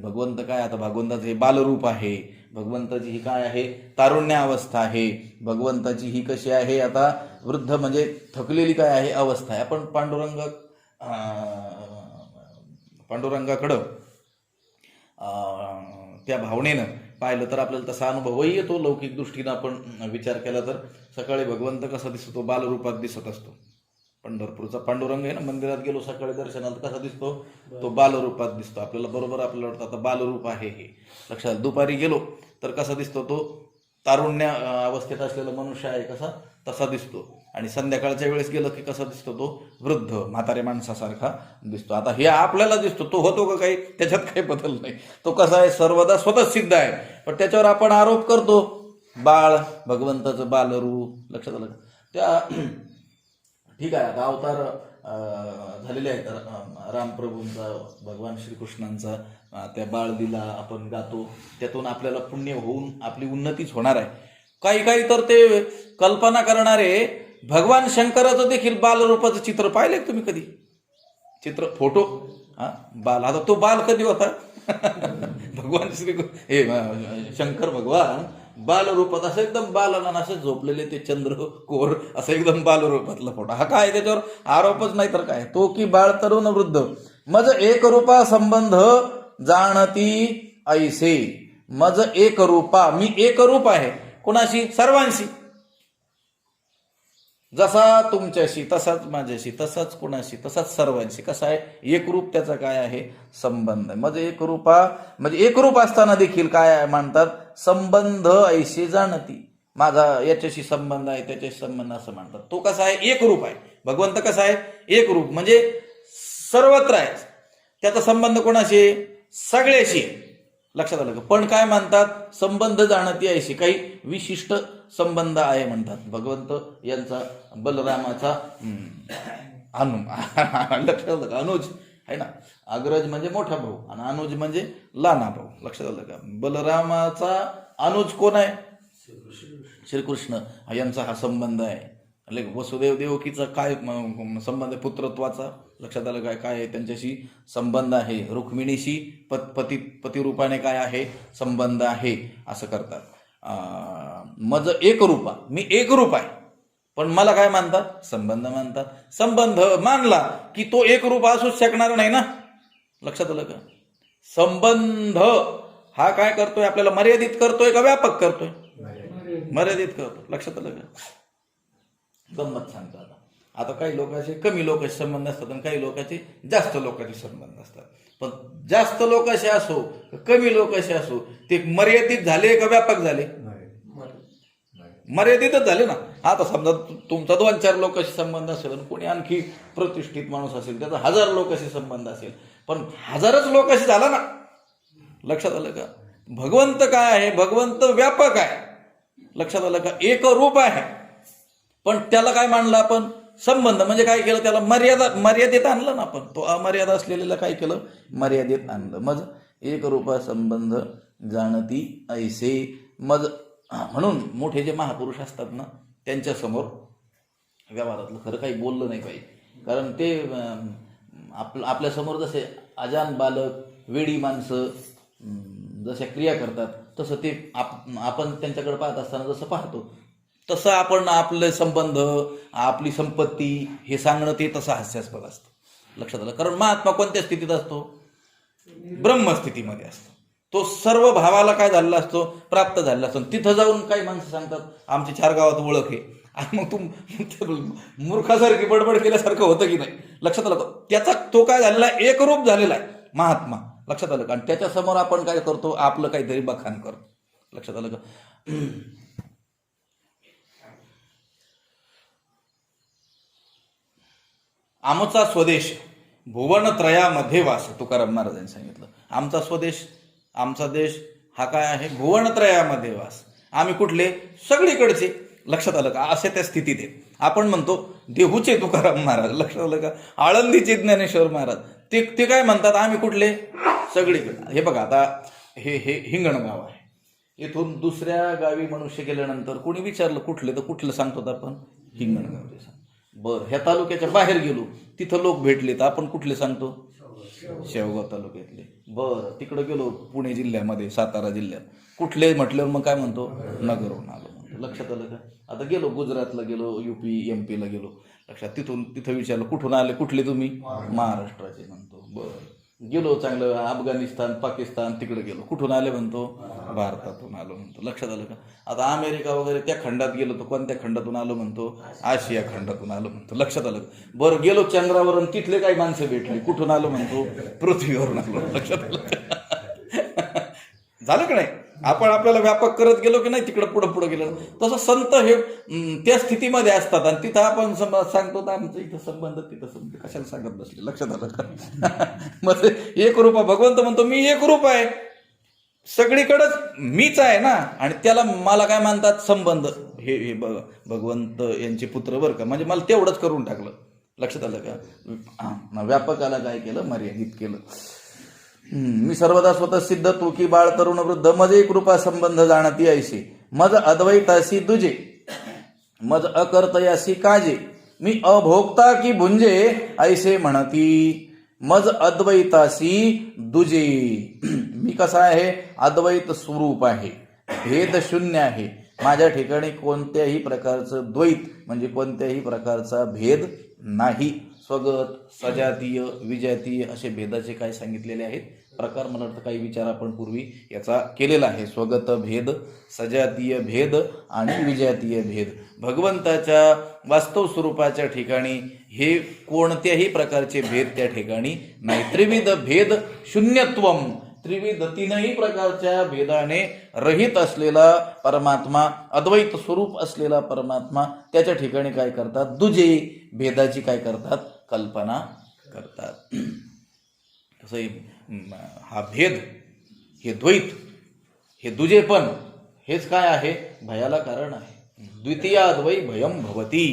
S1: भगवंत काय, आता भगवंताचं हे बालरूप आहे, भगवंताची ही काय आहे, तारुण्य अवस्था आहे, भगवंताची ही कशी आहे, आता वृद्ध म्हणजे थकलेली काय आहे अवस्था आहे. आपण पांडुरंगाकडं त्या भावनेनं पाहिलं तर आपल्याला तसा अनुभवही येतो. लौकिक दृष्टीनं आपण विचार केला तर सकाळी भगवंत कसा दिसतो, बालरूपात दिसत असतो. पंढरपूरचा पांडुरंग आहे ना, मंदिरात गेलो सकाळी दर्शनाला, कसा दिसतो, तो बालरूपात दिसतो. आपल्याला बरोबर आपल्याला वाटतं आता बालरूप आहे हे लक्षात. दुपारी गेलो तर कसा दिसतो, तो तारुण्य अवस्थेत असलेला मनुष्य आहे कसा, तसा दिसतो. आणि संध्याकाळच्या वेळेस गेलं की कसा दिसतो, तो वृद्ध म्हातारे माणसासारखा दिसतो. आता हे आपल्याला दिसतो, तो होतो का काही, त्याच्यात काही बदल नाही. तो कसा आहे, सर्वदा स्वतः सिद्ध आहे. पण त्याच्यावर आपण आरोप करतो, बाळ, भगवंताचं बालरूप. लक्षात आलं त्या ठीक आहे. आता अवतार झालेले आहेत रामप्रभूंचा, भगवान श्रीकृष्णांचा, त्या बाळलीला आपण गातो, त्यातून आपल्याला पुण्य होऊन आपली उन्नतीच होणार आहे. काही तर ते कल्पना करणारे भगवान शंकराचं देखील बालरूपाचं चित्र पाहिले तुम्ही कधी, चित्र, फोटो, बाल. आता तो बाल कधी होता भगवान हे शंकर भगवान बालरूपात असं एकदम बालना असं झोपलेले, ते चंद्र कोर असं एकदम बालरूपातला फोटो. हा काय, त्याच्यावर आरोपच नाही तर काय, तो की बाळ, तरुण, वृद्ध, मज एक रूपा संबंध जाणती ऐसे. मज एक रूपा, मी एक रूप आहे. कोणाशी, सर्वांशी. जसा तुमच्याशी तसाच माझ्याशी, तसाच कुणाशी, तसाच सर्वांशी. कसा आहे, एकरूप, त्याचा काय आहे, संबंध आहे. म्हणजे एकरूपा म्हणजे एकरूप असताना देखील काय म्हणतात, संबंध ऐशी जाणती. माझा याच्याशी संबंध आहे, त्याच्याशी संबंध असं म्हणतात. तो कसा आहे, एकरूप आहे. भगवंत कसा आहे, एकरूप म्हणजे सर्वत्र आहे. त्याचा संबंध कोणाशी, सगळ्याशी. लक्षात आलं का. पण काय म्हणतात, संबंध जाणती ऐशी, काही विशिष्ट संबंध आहे म्हणतात. भगवंत यांचा बलरामाचा लक्षात आलं का, अनुज आहे ना. अग्रज म्हणजे मोठा भाऊ आणि अनुज म्हणजे लहाना भाऊ. लक्षात आलं का. बलरामाचा अनुज कोण आहे, श्रीकृष्ण यांचा हा संबंध आहे. वसुदेव देवकीचा काय संबंध आहे, पुत्रत्वाचा. लक्षात आलं काय, काय त्यांच्याशी संबंध आहे. रुक्मिणीशी पतिरूपाने काय आहे, संबंध आहे, असं करतात. मज एक रूपा, मी एक रूप आहे. पण मला काय मानतात, संबंध मानतात. संबंध मानला की तो एक रूप असूच शकणार नाही ना. लक्षात आलं का. संबंध हा काय करतोय, आपल्याला मर्यादित करतोय का व्यापक करतोय, मर्यादित करतो. लक्षात आलं का. गंमत सांगतो आता काही लोकांचे कमी लोकांशी संबंध असतात आणि काही लोकांचे जास्त लोकांचे संबंध असतात. पण जास्त लोकांशी असो कमी लोकांशी असो, ते मर्यादित झाले का व्यापक झाले, मर्यादितच झाले ना. आता समजा तुमचा 2-4 लोकांशी संबंध असेल आणि कोणी आणखी प्रतिष्ठित माणूस असेल, त्याचा 1000 लोकांशी संबंध असेल, पण 1000च लोकांशी झाला ना. लक्षात आलं का. भगवंत काय आहे, भगवंत व्यापक आहे. लक्षात आलं का. एक रूप आहे, पण त्याला काय मानलं आपण, संबंध. म्हणजे काय केलं, त्याला मर्यादित आणलं ना आपण. तो अमर्यादा असलेल्याला काय केलं, मर्यादित आणलं. मग एक रूपा संबंध जाणती ऐसे. मग म्हणून मोठे जे महापुरुष असतात ना, त्यांच्या समोर व्यवहारातलं खरं काही बोललं नाही पाहिजे. कारण ते आपल्यासमोर जसे अजान बालक, वेडी माणसं जशा क्रिया करतात, तसं ते आपण त्यांच्याकडे पाहत असताना जसं पाहतो, तसं आपण आपले संबंध, आपली संपत्ती हे सांगणं ते तसं हास्यास्पद असतं. लक्षात आलं. कारण महात्मा कोणत्या स्थितीत असतो, ब्रह्मस्थितीमध्ये असतो. तो सर्व भावाला काय झालेला असतो, प्राप्त झालेला असतो. तिथं जाऊन काही माणसं सांगतात आमची 4 गावात ओळख आहे, आणि मग तू मूर्खासारखी बडबड केल्यासारखं होतं की नाही. लक्षात आलं. त्याचा तो काय झालेला आहे, एकरूप झालेला आहे महात्मा. लक्षात आलं का. आणि त्याच्यासमोर आपण काय करतो, आपलं काहीतरी बखान करतो. लक्षात आलं का. आमचा स्वदेश भुवनत्रयामध्ये वास, तुकाराम महाराजांनी सांगितलं. आमचा स्वदेश, आमचा देश हा काय आहे, भुवनत्रयामध्ये वास. आम्ही कुठले, सगळीकडचे. लक्षात आलं का. असे त्या स्थितीत आहे. आपण म्हणतो देहूचे तुकाराम महाराज, लक्षात आलं का, आळंदीचे ज्ञानेश्वर महाराज, ते काय म्हणतात, आम्ही कुठले, सगळीकडे. हे बघा आता हे हे हिंगणगाव आहे, इथून दुसऱ्या गावी मनुष्य गेल्यानंतर कोणी विचारलं कुठले, तर कुठलं सांगतो आपण, हिंगणगावचे सांगतो. बरं, ह्या तालुक्याच्या बाहेर गेलो, तिथं लोक भेटले तर आपण कुठले सांगतो, शेवगाव तालुक्यातले. बरं, तिकडं गेलो पुणे जिल्ह्यामध्ये, सातारा जिल्ह्यात, कुठले म्हटल्यावर मग काय म्हणतो, नगरहून आलो म्हणतो. लक्षात आलं का. आता गेलो गुजरातला गेलो, UP MP ला गेलो, लक्षात, तिथं विचारलं कुठून आले, कुठले तुम्ही, महाराष्ट्राचे म्हणतो. बरं, गेलो चांगलं अफगाणिस्तान पाकिस्तान तिकडे गेलो, कुठून आले म्हणतो, भारतातून आलो म्हणतो. लक्षात आलं का. आता अमेरिका वगैरे त्या खंडात गेलो तर कोणत्या खंडातून आलो म्हणतो, आशिया खंडातून आलो म्हणतो. लक्षात आलं का. बरं, गेलो चंद्रावरून, तिथले काही माणसं भेटली, कुठून आलो म्हणतो, पृथ्वीवरून आलो. लक्षात आलं का. झालं का नाही. आपण आपल्याला व्यापक करत गेलो की नाही, तिकडं पुढं गेलो. तसं संत हे त्या स्थितीमध्ये असतात आणि तिथं आपण सांगतो तर आमचं इथं संबंध तिथं संबंध कशाला सांगत बसले. लक्षात आलं का. मग एक रूप भगवंत म्हणतो मी एक रूप आहे, सगळीकडेच मीच आहे ना, आणि त्याला मला काय मानतात, संबंध. हे भगवंत यांचे पुत्र बरं का, म्हणजे मला तेवढंच करून टाकलं. लक्षात आलं का. व्यापकाला काय केलं, मर्यादित केलं. मी सर्वदा स्वतः सिद्ध तू की बाळ तरुण वृद्ध मज एक रूपा संबंध जाणती ऐसे, मज अद्वैतासी दुजे, मज अकर्तयासी काजे, मी अभोक्ता की भुंजे ऐसे म्हणती, मज अद्वैतासी दुजे. मी कसा आहे, अद्वैत स्वरूप आहे, भेद शून्य आहे. माझ्या ठिकाणी कोणत्याही प्रकारचं द्वैत म्हणजे कोणत्याही प्रकारचा भेद नाही. स्वगत, सजातीय, विजातीय असे भेदाचे काय सांगितलेले आहेत प्रकार. मला वाटतं काही विचार आपण पूर्वी याचा केलेला आहे. स्वगत भेद, सजातीय भेद आणि विजातीय भेद. भगवंताच्या वास्तव स्वरूपाच्या ठिकाणी हे कोणत्याही प्रकारचे भेद त्या ठिकाणी नाही. त्रिविध भेद शून्यत्वम, त्रिविध तीनही प्रकारच्या भेदाने रहित असलेला परमात्मा, अद्वैत स्वरूप असलेला परमात्मा, त्याच्या ठिकाणी काय करतात, दुजे भेदाची काय करतात, कल्पना करतात. कसं हा भेद, हे द्वैत, हे दुजेपण, हेच काय आहे, भयाला कारण आहे. द्वितीयाद्वै भयम भवती.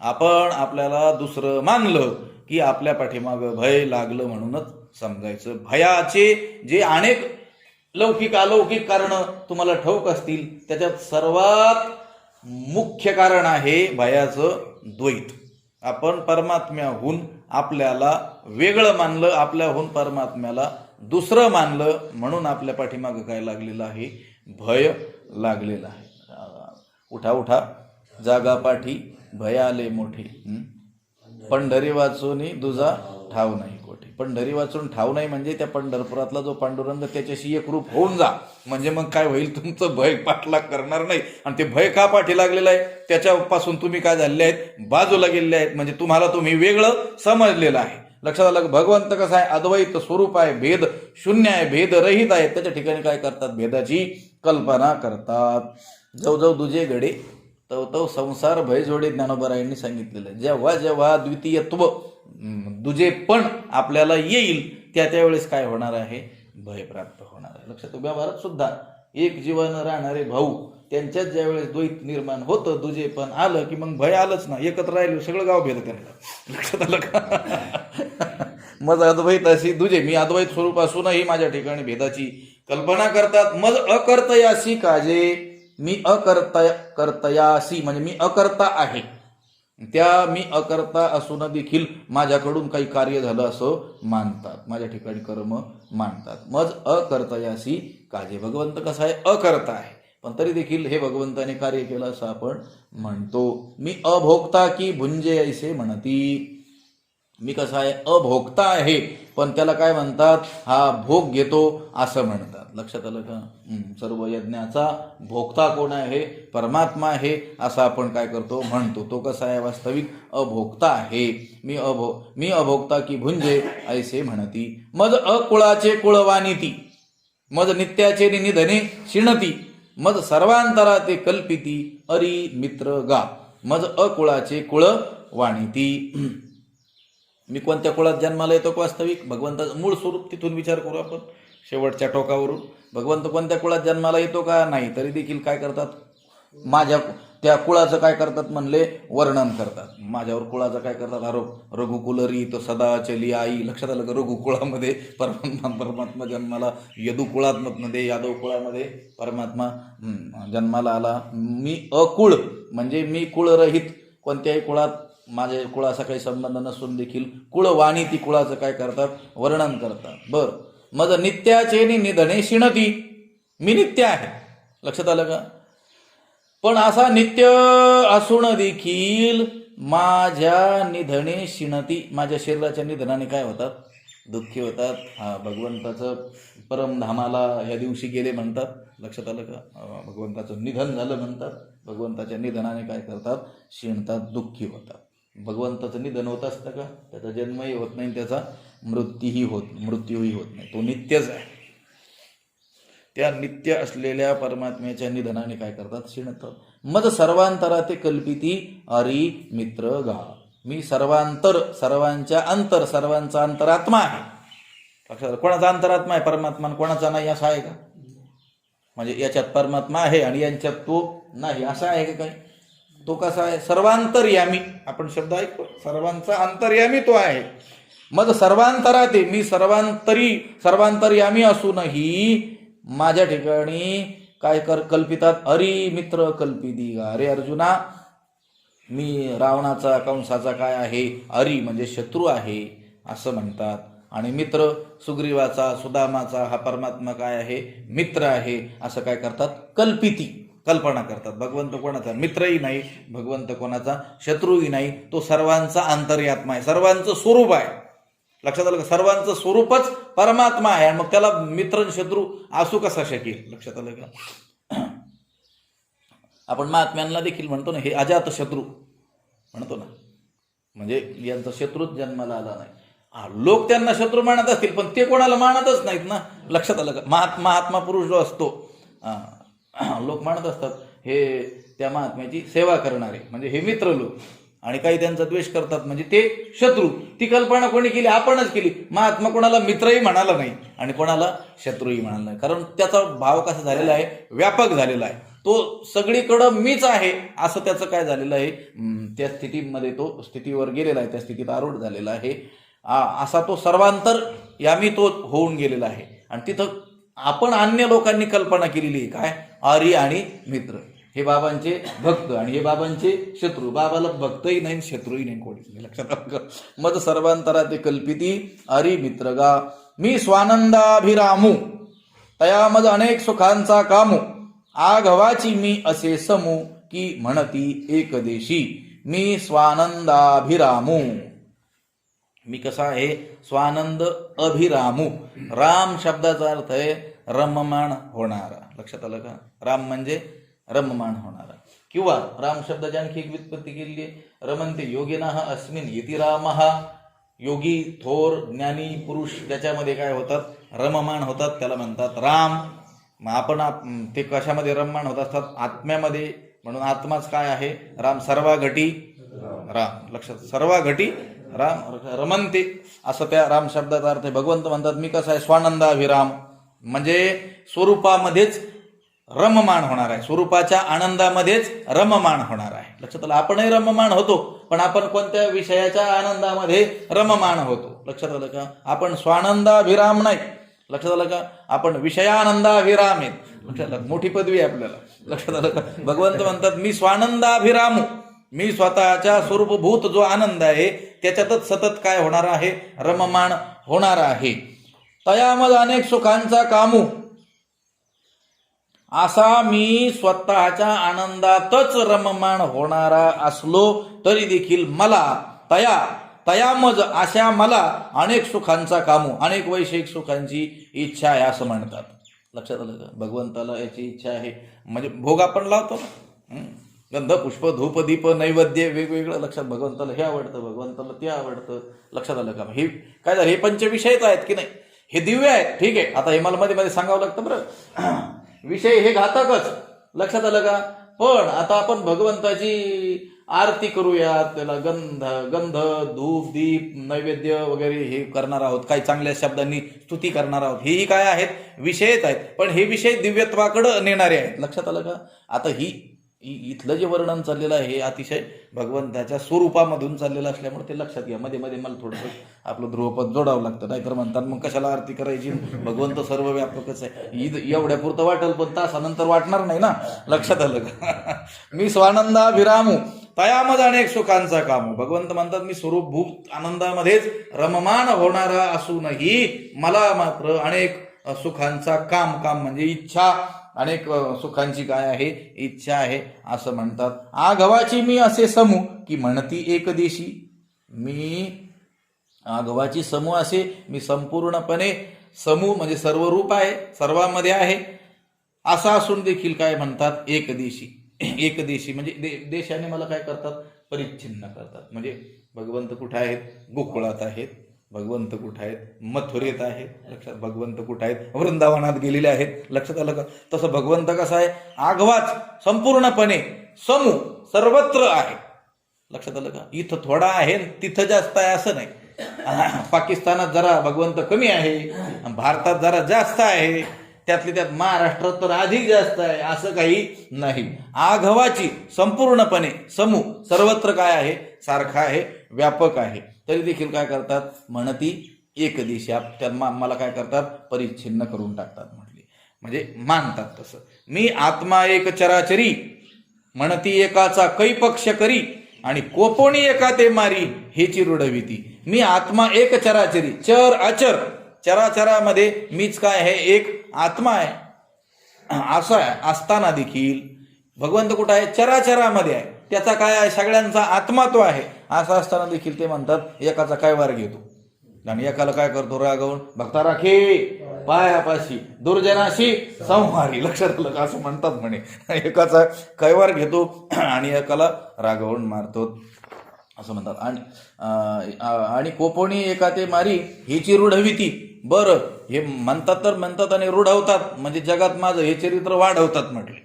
S1: आपण आपल्याला दुसरं मानलं की आपल्या पाठीमागं भय लागलं म्हणूनच समजायचं. भयाचे जे अनेक लौकिक अलौकिक कारण तुम्हाला ठाऊक असतील, त्याच्यात सर्वात मुख्य कारण आहे भयाचं द्वैत. आपण परमात्म्याहून आपल्याला वेगळं मानलं, आपल्याहून परमात्म्याला दुसरं मानलं, म्हणून आपल्या पाठीमागं काय लागलेलं आहे, भय लागलेलं आहे. उठा उठा जागा पाठी भयाले मोठे, पंढरी वाचून दुजा ठाव नाही कोठे. पंढरी वाचून ठाव नाही म्हणजे त्या पंढरपुरातला जो पांडुरंग त्याच्याशी एक रूप होऊन जा, म्हणजे मग काय होईल, तुमचं भय पाठलाग करणार नाही. आणि ते भय का पाठी लागलेलं आहे, त्याच्यापासून तुम्ही काय झालेले आहेत, बाजूला गेलेले आहेत, म्हणजे तुम्हाला तुम्ही वेगळं समजलेलं आहे. लक्षात आलं. भगवंत कसा आहे, अद्वैत स्वरूप आहे, भेद शून्य आहे, भेद रहित आहे. त्याच्या ठिकाणी काय करतात, भेदाची कल्पना करतात. जवजव दुजे घडे तव संसार भय जोडे, ज्ञानोबरायांनी सांगितलेलं आहे. जेव्हा जेव्हा द्वितीयत्व दुजे पण आपल्याला येईल, त्यावेळेस काय होणार आहे, भय प्राप्त होणार आहे. लक्षात. व्यवहारात सुद्धा एक जीवन राहणारे भाऊ, त्यांच्यात ज्यावेळेस द्वैत निर्माण होतं, दुजे पण आलं की मग भय आलंच ना, एकत्र राहिलो सगळं गाव भेद त्यांना. लक्षात आलं का. मज अद्वैत अशी दुजे, मी अद्वैत स्वरूप असूनही माझ्या ठिकाणी भेदाची कल्पना करतात. मज अकर्तयासी काजे, मी करतयासी म्हणजे मी अकर्ता आहे, त्या मी अकर्ता असून देखील माझ्याकडून काही कार्य झालं असं मानतात, माझ्या ठिकाणी कर्म मानतात. मज अकर्तयासी काजे. भगवंत कसा आहे, अकर्ता आहे, पण तरी देखील हे भगवंताने कार्य केलं असं आपण म्हणतो. मी अभोक्ता की भुंजे ऐसे म्हणती. मी कसा आहे, अभोक्ता आहे, पण त्याला काय म्हणतात, हा भोग घेतो असं म्हणतात. लक्षात आलं का. सर्व यज्ञाचा भोक्ता कोण आहे, परमात्मा आहे, असं आपण काय करतो, म्हणतो. तो कसा आहे, वास्तविक अभोक्ता आहे. मी अभोक्ता की भुंजे ऐसे म्हणती. मज अकुळाचे कुळवानिती, मज नित्याचे निधने शिणती, मज सर्वांतरा ते कल्पिती, अरी मित्र गा. मज अकुळाचे कुळ वाणिती. मी कोणत्या कुळात जन्माला येतो, वास्तविक भगवंताचं मूळ स्वरूप, तिथून विचार करू आपण शेवटच्या टोकावरून. भगवंत कोणत्या कुळात जन्माला येतो का नाही, तरी देखील काय करतात, त्या कुळाचं काय करतात म्हणले, वर्णन करतात. माझ्यावर कुळाचं काय करतात आरोप, रघुकुलरी तो सदा चली आई. लक्षात आलं का, रघुकुळामध्ये परमात्मा जन्माला, यदू कुळामध्ये यादव कुळामध्ये परमात्मा जन्माला आला. मी अकुळ म्हणजे मी कुळरहित, कोणत्याही कुळात माझ्या कुळाचा काही संबंध नसून देखील कुळवाणी ती कुळाचं काय करतात, वर्णन करतात. बर, मग नित्याचे निधने शिणती, मी नित्य आहे. लक्षात आलं का, पण असा नित्य असून देखील माझ्या निधने शिणती, माझ्या शरीराच्या निधनाने काय होतात, दुःखी होतात. हा, भगवंताचं परमधामाला या दिवशी गेले म्हणतात. लक्षात आलं का, भगवंताचं निधन झालं म्हणतात. भगवंताच्या निधनाने काय करतात, शिणतात, दुःखी होतात. भगवंताचं निधन होत असतं का, त्याचा जन्मही होत नाही, त्याचा मृत्यूही होत नाही, तो नित्यच आहे. त्या नित्य असलेल्या परमात्म्याच्या निधनाने काय करतात, शिणतात. मद सर्वांतरा ते कल्पिती अरी मित्र गा, मी सर्वांतर, सर्वांच्या अंतर, सर्वांचा अंतरात्मा आहे. लक्षात, कोणाचा अंतरात्मा आहे, परमात्मा, कोणाचा नाही असं आहे का, म्हणजे याच्यात परमात्मा आहे आणि यांच्यात तो नाही असं आहे का काही, तो कसा आहे, सर्वांतर्यामी. आपण शब्द ऐकतो, सर्वांचा अंतर्यामी तो आहे. मग सर्वांतरा ते, मी सर्वांतर्यामी असूनही माझ्या ठिकाणी काय कल्पितात, अरी मित्र कल्पिती गा. अरे अर्जुना, मी रावणाचा, कंसाचा काय आहे, अरी म्हणजे शत्रू आहे असं म्हणतात. आणि मित्र सुग्रीवाचा, सुदामाचा हा परमात्मा काय आहे, मित्र आहे असं काय करतात, कल्पिती, कल्पना करतात. भगवंत कोणाचा मित्रही नाही, भगवंत कोणाचा शत्रूही नाही, तो सर्वांचा अंतर्यात्मा आहे, सर्वांचं स्वरूप आहे. लक्षात आलं का, सर्वांचं स्वरूपच परमात्मा आहे, आणि मग त्याला मित्र शत्रू असू कसा शकेल. लक्षात आलं का, आपण महात्म्यांना देखील म्हणतो ना, हे अजात शत्रू म्हणतो ना, म्हणजे यांचा शत्रूच जन्माला आला नाही. लोक त्यांना शत्रू मानत असतील, पण ते कोणाला मानतच नाहीत ना. लक्षात आलं का, महात्मा पुरुष जो असतो, लोक मानत असतात हे त्या महात्म्याची सेवा करणारे म्हणजे हे मित्र लोक, आणि काही त्यांचा द्वेष करतात म्हणजे ते शत्रू. ती कल्पना कोणी केली, आपणच केली. महात्मा कोणाला मित्रही म्हणाला नाही आणि कोणाला शत्रूही म्हणाला नाही, कारण त्याचा भाव कसा झालेला आहे, व्यापक झालेला आहे. तो सगळीकडं मीच आहे असं त्याचं काय झालेलं आहे, त्या स्थितीमध्ये तो स्थितीवर गेलेला आहे, त्या स्थितीत आरूढ झालेला आहे. असा तो सर्वांतर यामी तो होऊन गेलेला आहे. आणि तिथं आपण अन्य लोकांनी कल्पना केलेली आहे, काय, आरी आणि मित्र, हे बाबांचे भक्त आणि हे बाबांचे शत्रू. बाबाला भक्तही नाही, शत्रूही नाही, कोणीच नाही. लक्षात आलं. मद सर्वांतरा ते कल्पिती अरी मित्र गा, मी स्वानंदाभिरामू, तयामद अनेक सुखांचा कामू, आघवाची मी असे समू, की म्हणती एकदेशी, मी स्वानंदाभिरामू. मी कसा आहे, स्वानंद अभिरामू. राम शब्दाचा अर्थ आहे रममाण होणारा. लक्षात आलं का, राम म्हणजे रममाण होणारा. किंवा राम शब्दाची आणखी एक व्युत्पत्ती केलेली आहे, रमन्ते योगिनः अस्मिन् इति रामः. योगी, थोर, ज्ञानी पुरुष त्याच्यामध्ये काय होतात, रममाण होतात, त्याला म्हणतात राम. मग आपण ते कशामध्ये रममाण होत असतात, आत्म्यामध्ये, म्हणून आत्माच काय आहे, राम. सर्वाघटी राम. लक्षात, सर्वाघटी राम, रमन्ते असं त्या राम शब्दाचा अर्थ आहे. भगवंत म्हणतात मी कसा आहे, स्वानंदाभिराम, म्हणजे स्वरूपामध्येच रममाण होणार आहे, स्वरूपाच्या आनंदामध्येच रममाण होणार आहे. लक्षात आलं, आपणही रममाण होतो, पण आपण कोणत्या विषयाच्या आनंदामध्ये रममाण होतो. लक्षात आलं का, आपण स्वानंदाभिराम नाही. लक्षात आलं का, आपण विषयानंदाभिराम आहेत. लक्षात आलं, मोठी पदवी आहे आपल्याला. लक्षात आलं का, भगवंत म्हणतात मी स्वानंदाभिरामू, मी स्वतःच्या स्वरूपभूत जो आनंद आहे त्याच्यातच सतत काय होणार आहे, रममाण होणार आहे. तयामद अनेक सुखांचा कामू, असा मी स्वतःच्या आनंदातच रममाण होणारा असलो तरी देखील मला तयामज अशा मला अनेक सुखांचा कामू, अनेक वैषयिक सुखांची इच्छा आहे असं म्हणतात. लक्षात आलं का, भगवंताला याची इच्छा आहे. म्हणजे भोग आपण लावतो ना, गंध, पुष्प, धूप, दीप, नैवेद्य वेगवेगळं. लक्षात, भगवंताला हे आवडतं, भगवंताला ते आवडतं. लक्षात आलं का, हे काय झालं, हे पंचविषयच आहेत की नाही, हे दिव्य आहेत. ठीक आहे, आता हे मला मध्ये सांगावं लागतं बरं, विषय हे घातकच. लक्षात आलं का, पण आता आपण भगवंताची आरती करूयात, त्याला गंध, धूप, दीप, नैवेद्य वगैरे हे करणार आहोत, काही चांगल्या शब्दांनी स्तुती करणार आहोत, हेही काय आहेत, विषयच आहेत. पण हे विषय दिव्यत्वाकडे नेणारे आहेत. लक्षात आलं का, आता ही इथलं जे वर्णन चाललेलं आहे हे अतिशय भगवंताच्या स्वरूपामधून चाललेलं असल्यामुळे ते लक्षात घ्या. मध्ये मध्ये मला थोडंसं आपलं ध्रुवपद जोडावं लागतं, नाहीतर म्हणतात मग कशाला आरती करायची, भगवंत सर्व व्यापकच आहे. एवढ्यापुरतं वाटेल पण तासानंतर वाटणार नाही ना. लक्षात आलं का? मी स्वानंदा विरामू तयामद अनेक सुखांचा कामू. भगवंत म्हणतात मी स्वरूपभूत आनंदामध्येच रममान होणारा असूनही मला मात्र अनेक सुखांचा काम म्हणजे इच्छा, अनेक सुखांची काय आहे, इच्छा आहे असं म्हणतात. आघवाची मी असे समू की म्हणती एक देशी. मी आघवाची समू असे मी संपूर्णपणे, समूह म्हणजे सर्व रूप आहे, सर्वांमध्ये आहे असा असून देखील काय म्हणतात एक देशी. एक देशी म्हणजे देशाने मला काय करतात, परिच्छिन्न करतात. म्हणजे भगवंत कुठे आहेत, गोकुळात आहेत. भगवंत कुठे आहेत, मथुरेत आहेत. लक्षात, भगवंत कुठे आहेत, वृंदावनात गेलेले आहेत. लक्षात आलं का? तसं भगवंत कसा आहे, आघवाच संपूर्णपणे, समूह सर्वत्र आहे. लक्षात आलं का? इथं थोडा आहे तिथं जास्त आहे असं नाही. पाकिस्तानात जरा भगवंत कमी आहे, भारतात जरा जास्त आहे, त्यातली त्यात महाराष्ट्रात तर अधिक जास्त आहे असं काही नाही. आघवाची संपूर्णपणे, समूह सर्वत्र काय आहे, सारखा आहे, व्यापक आहे. तरी देखील काय करतात, म्हणती एक देशी. त्यात मला काय करतात, परिच्छिन्न करून टाकतात. म्हणजे मानतात तसं. मी आत्मा एक चराचरी म्हणती एकाचा कैपक्ष करी आणि कोपोणी एका ते मारी हेची रूढविती. मी आत्मा एक चराचरी, चर अचर चराचरामध्ये मीच काय आहे, एक आत्मा आहे असं आहे. असताना देखील भगवंत कुठं आहे, चराचरामध्ये आहे, त्याचा काय आहे, सगळ्यांचा आत्मा तो आहे. असं असताना देखील ते म्हणतात एकाचा काय वार घेतो आणि एकाला काय करतो, रागवून भक्ता राखे पायापाशी दुर्जनाशी संहारी. लक्षात आलं का? असं म्हणतात म्हणे. एकाचा कैवार घेतो आणि एकाला रागवून मारतो असं म्हणतात. आणि कोपोणी एका ते मारी हिची रूढविती. बरं, हे म्हणतात तर म्हणतात आणि रूढवतात म्हणजे जगात माझं हे चरित्र वाढवतात म्हटले.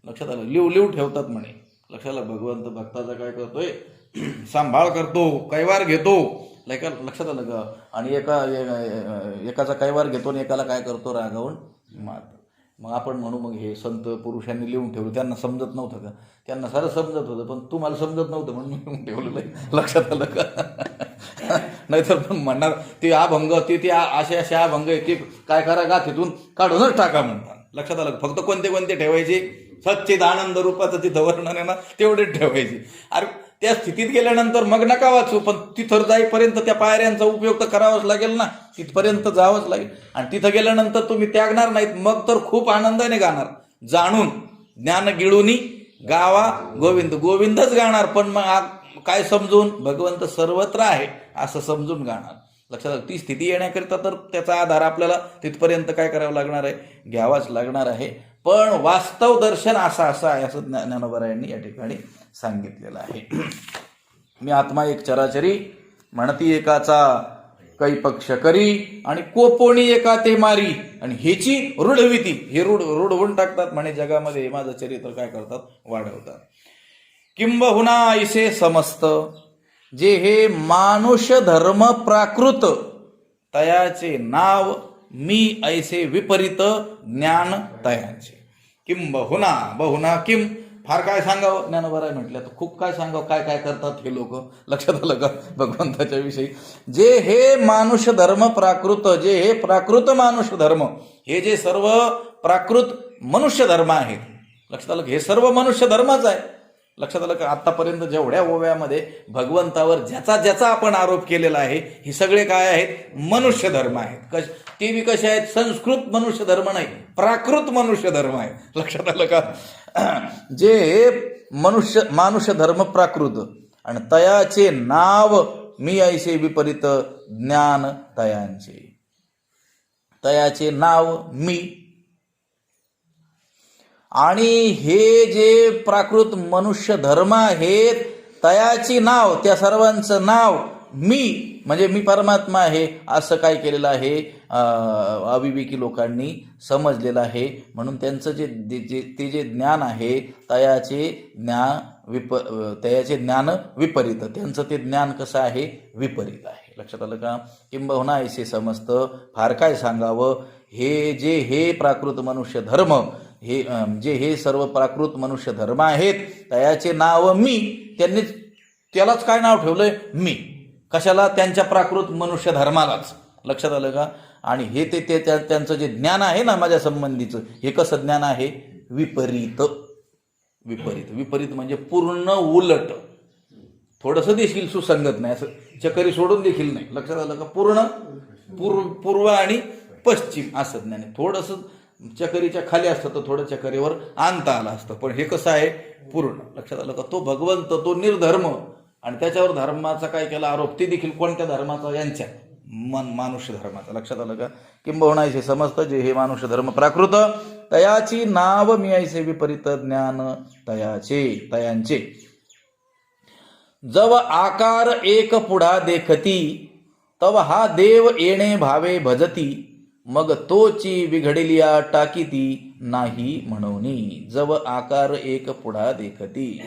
S1: लक्षात आलं, लिव ठेवतात म्हणे. लक्षात आलं, भगवंत भक्ताचा काय करतोय, सांभाळ करतो, कैवार घेतो. लक्षात आलं का? आणि एकाचा कैवार घेतो आणि एकाला काय करतो, रागावून मारतो. मग आपण म्हणू मग हे संत पुरुषांनी लिहून ठेवलं, त्यांना समजत नव्हतं का? त्यांना सारं समजत होतं पण तुम्हाला समजत नव्हतं म्हणून मी लिहून ठेवलेलं आहे. लक्षात आलं का? नाहीतर पण म्हणणार ते अभंग, ते असे अभंग आहे, ते काय करा, गाथीतून काढूनच टाका म्हणतात. लक्षात आलं, फक्त कोणते ठेवायचे, सच्चिद आनंद रूपाचं तिथं वर्णन आहे ना तेवढेच ठेवायचे. अरे त्या स्थितीत गेल्यानंतर मग नका वाचू, पण तिथं जाईपर्यंत त्या पायऱ्यांचा उपयोग तर करावाच लागेल ना, तिथपर्यंत जावंच लागेल. आणि तिथं गेल्यानंतर तुम्ही त्यागणार नाहीत, मग तर खूप आनंदाने गाणार. जाणून ज्ञान गिळूनी गावा गोविंद, गोविंदच गाणार. पण मग काय समजून, भगवंत सर्वत्र आहे असं समजून गाणार. लक्षात, ती स्थिती येण्याकरिता तर त्याचा आधार आपल्याला तिथपर्यंत काय करावं लागणार आहे, घ्यावाच लागणार आहे. पण वास्तव दर्शन असं आहे असं ज्ञानोबरायांनी या ठिकाणी सांगितलेलं आहे. मी आत्मा एक चराचरी म्हणती एकाचा कैपक्ष करी आणि कोपोणी एका ते मारी आणि ह्याची रूढविती. हे रूढवून टाकतात म्हणे जगामध्ये, माझं चरित्र काय करतात, वाढवतात. किंबहुना ऐसे समस्त जे हे मानुष धर्म प्राकृत तयाचे नाव मी ऐसे विपरीत ज्ञान तयाचे. किंबहुना, बहुना किम, फार काय सांगावं, ज्ञानोबराय म्हटलं तर खूप काय सांगावं, काय काय करतात हे लोक. लक्षात आलं का? भगवंताच्या विषयी जे हे मानुष धर्म प्राकृत, जे हे प्राकृत मानुष धर्म, हे जे सर्व प्राकृत मनुष्य धर्म आहेत. लक्षात आलं, हे सर्व मनुष्य धर्मच आहे. लक्षात आलं का? आतापर्यंत जेवढ्या ओव्यामध्ये भगवंतावर ज्याचा आपण आरोप केलेला आहे, हे सगळे काय आहेत, मनुष्य धर्म आहेत. ते बी कसे आहेत, संस्कृत मनुष्य धर्म नाही, प्राकृत मनुष्य धर्म आहे. लक्षात आलं का? जे मानुष्य धर्म प्राकृत आणि तयाचे नाव मी ऐसे विपरीत ज्ञान तयांचे. तयाचे नाव मी, आणि हे जे प्राकृत मनुष्य धर्म आहेत तयाची नाव, त्या सर्वांचं नाव मी म्हणजे मी परमात्मा आहे असं काय केलेलं आहे, अविवेकी लोकांनी समजलेलं आहे. म्हणून त्यांचं जे ज्ञान आहे तयाचे ज्ञान विपरीत, त्यांचं ते ज्ञान कसं आहे, विपरीत आहे. लक्षात आलं का? किंबहुना ऐसे समस्त, फार काय सांगावं, हे प्राकृत मनुष्य धर्म हे जे हे सर्व प्राकृत मनुष्य धर्म आहेत त्याचे नाव मी, त्यांनी त्यालाच काय नाव ठेवलंय मी. कशाला? त्यांच्या प्राकृत मनुष्य धर्मालाच. लक्षात आलं का? आणि हे ते त्यांचं जे ज्ञान आहे ना माझ्या संबंधीचं, हे कसं ज्ञान आहे? विपरीत. विपरीत विपरीत म्हणजे पूर्ण उलट. थोडंसं देखील सुसंगत नाही, असं चक्करी सोडून देखील नाही. लक्षात आलं का? पूर्ण पूर्व आणि पश्चिम असं ज्ञान आहे. थोडंसं चक्करीच्या खाली असतं तर थोडं चक्करीवर आणता आलं असतं, पण हे कसं आहे? पूर्ण. लक्षात आलं का? तो भगवंत, तो निर्धर्म, आणि त्याच्यावर धर्माचा काय केला आरोप, ते देखील कोणत्या धर्माचा? यांच्या मानुष्य धर्माचा. लक्षात आलं का? किंबहुना ऐसे समजतं जे हे मानुष्य धर्म प्राकृत तयाची नाव मी ऐसे विपरीत ज्ञान तयांचे. जव आकार एक पुढा देखती तव हा देव येणे भावे भजती मग तोची बिघडलिया टाकीती नाही म्हणोनी. जव आकार एक पुढा देखती.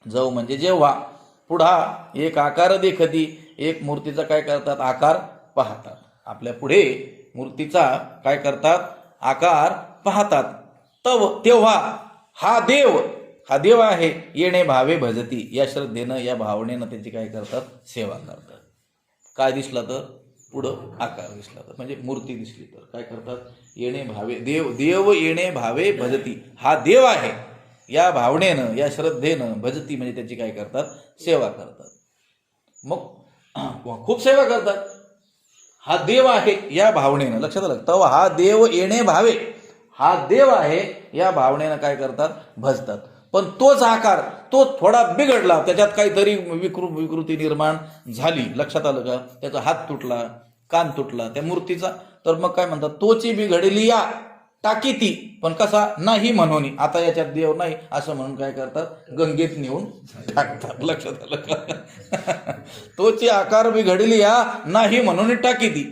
S1: जव म्हणजे जेव्हा, पुढा एक आकार देखती, एक मूर्तीचा काय करतात? आकार पाहतात. आपल्या पुढे मूर्तीचा काय करतात? आकार पाहतात. तव तेव्हा हा देव आहे येणे भावे भजती, या श्रद्धेनं या भावनेनं त्याची काय करतात? सेवा करतात. काय दिसला तर? पुढं आकार दिसला तर, म्हणजे मूर्ती दिसली तर काय करतात? येणे भावे, देव येणे भावे भजती, हा देव आहे या भावनेनं या श्रद्धेनं, भजती म्हणजे त्याची काय करतात? सेवा करतात. मग खूप सेवा करतात. हा देव आहे या भावनेनं. लक्षात आलं? तेव्हा हा देव येणे भावे, हा देव आहे या भावनेनं काय करतात? भजतात. पण तोच आकार, तो थोडा बिघडला, त्याच्यात काहीतरी विकृती निर्माण झाली. लक्षात आलं का? त्याचा हात तुटला, कान तुटला त्या मूर्तीचा, तर मग काय म्हणतात? तोची बिघडली या टाकीती, पण कसा? नाही म्हणून. आता याच्यात देव नाही असं म्हणून काय करतात? गंगेत नेऊन टाकतात. लक्षात आलं का? तोची आकार बिघडली या नाही म्हणून टाकीती.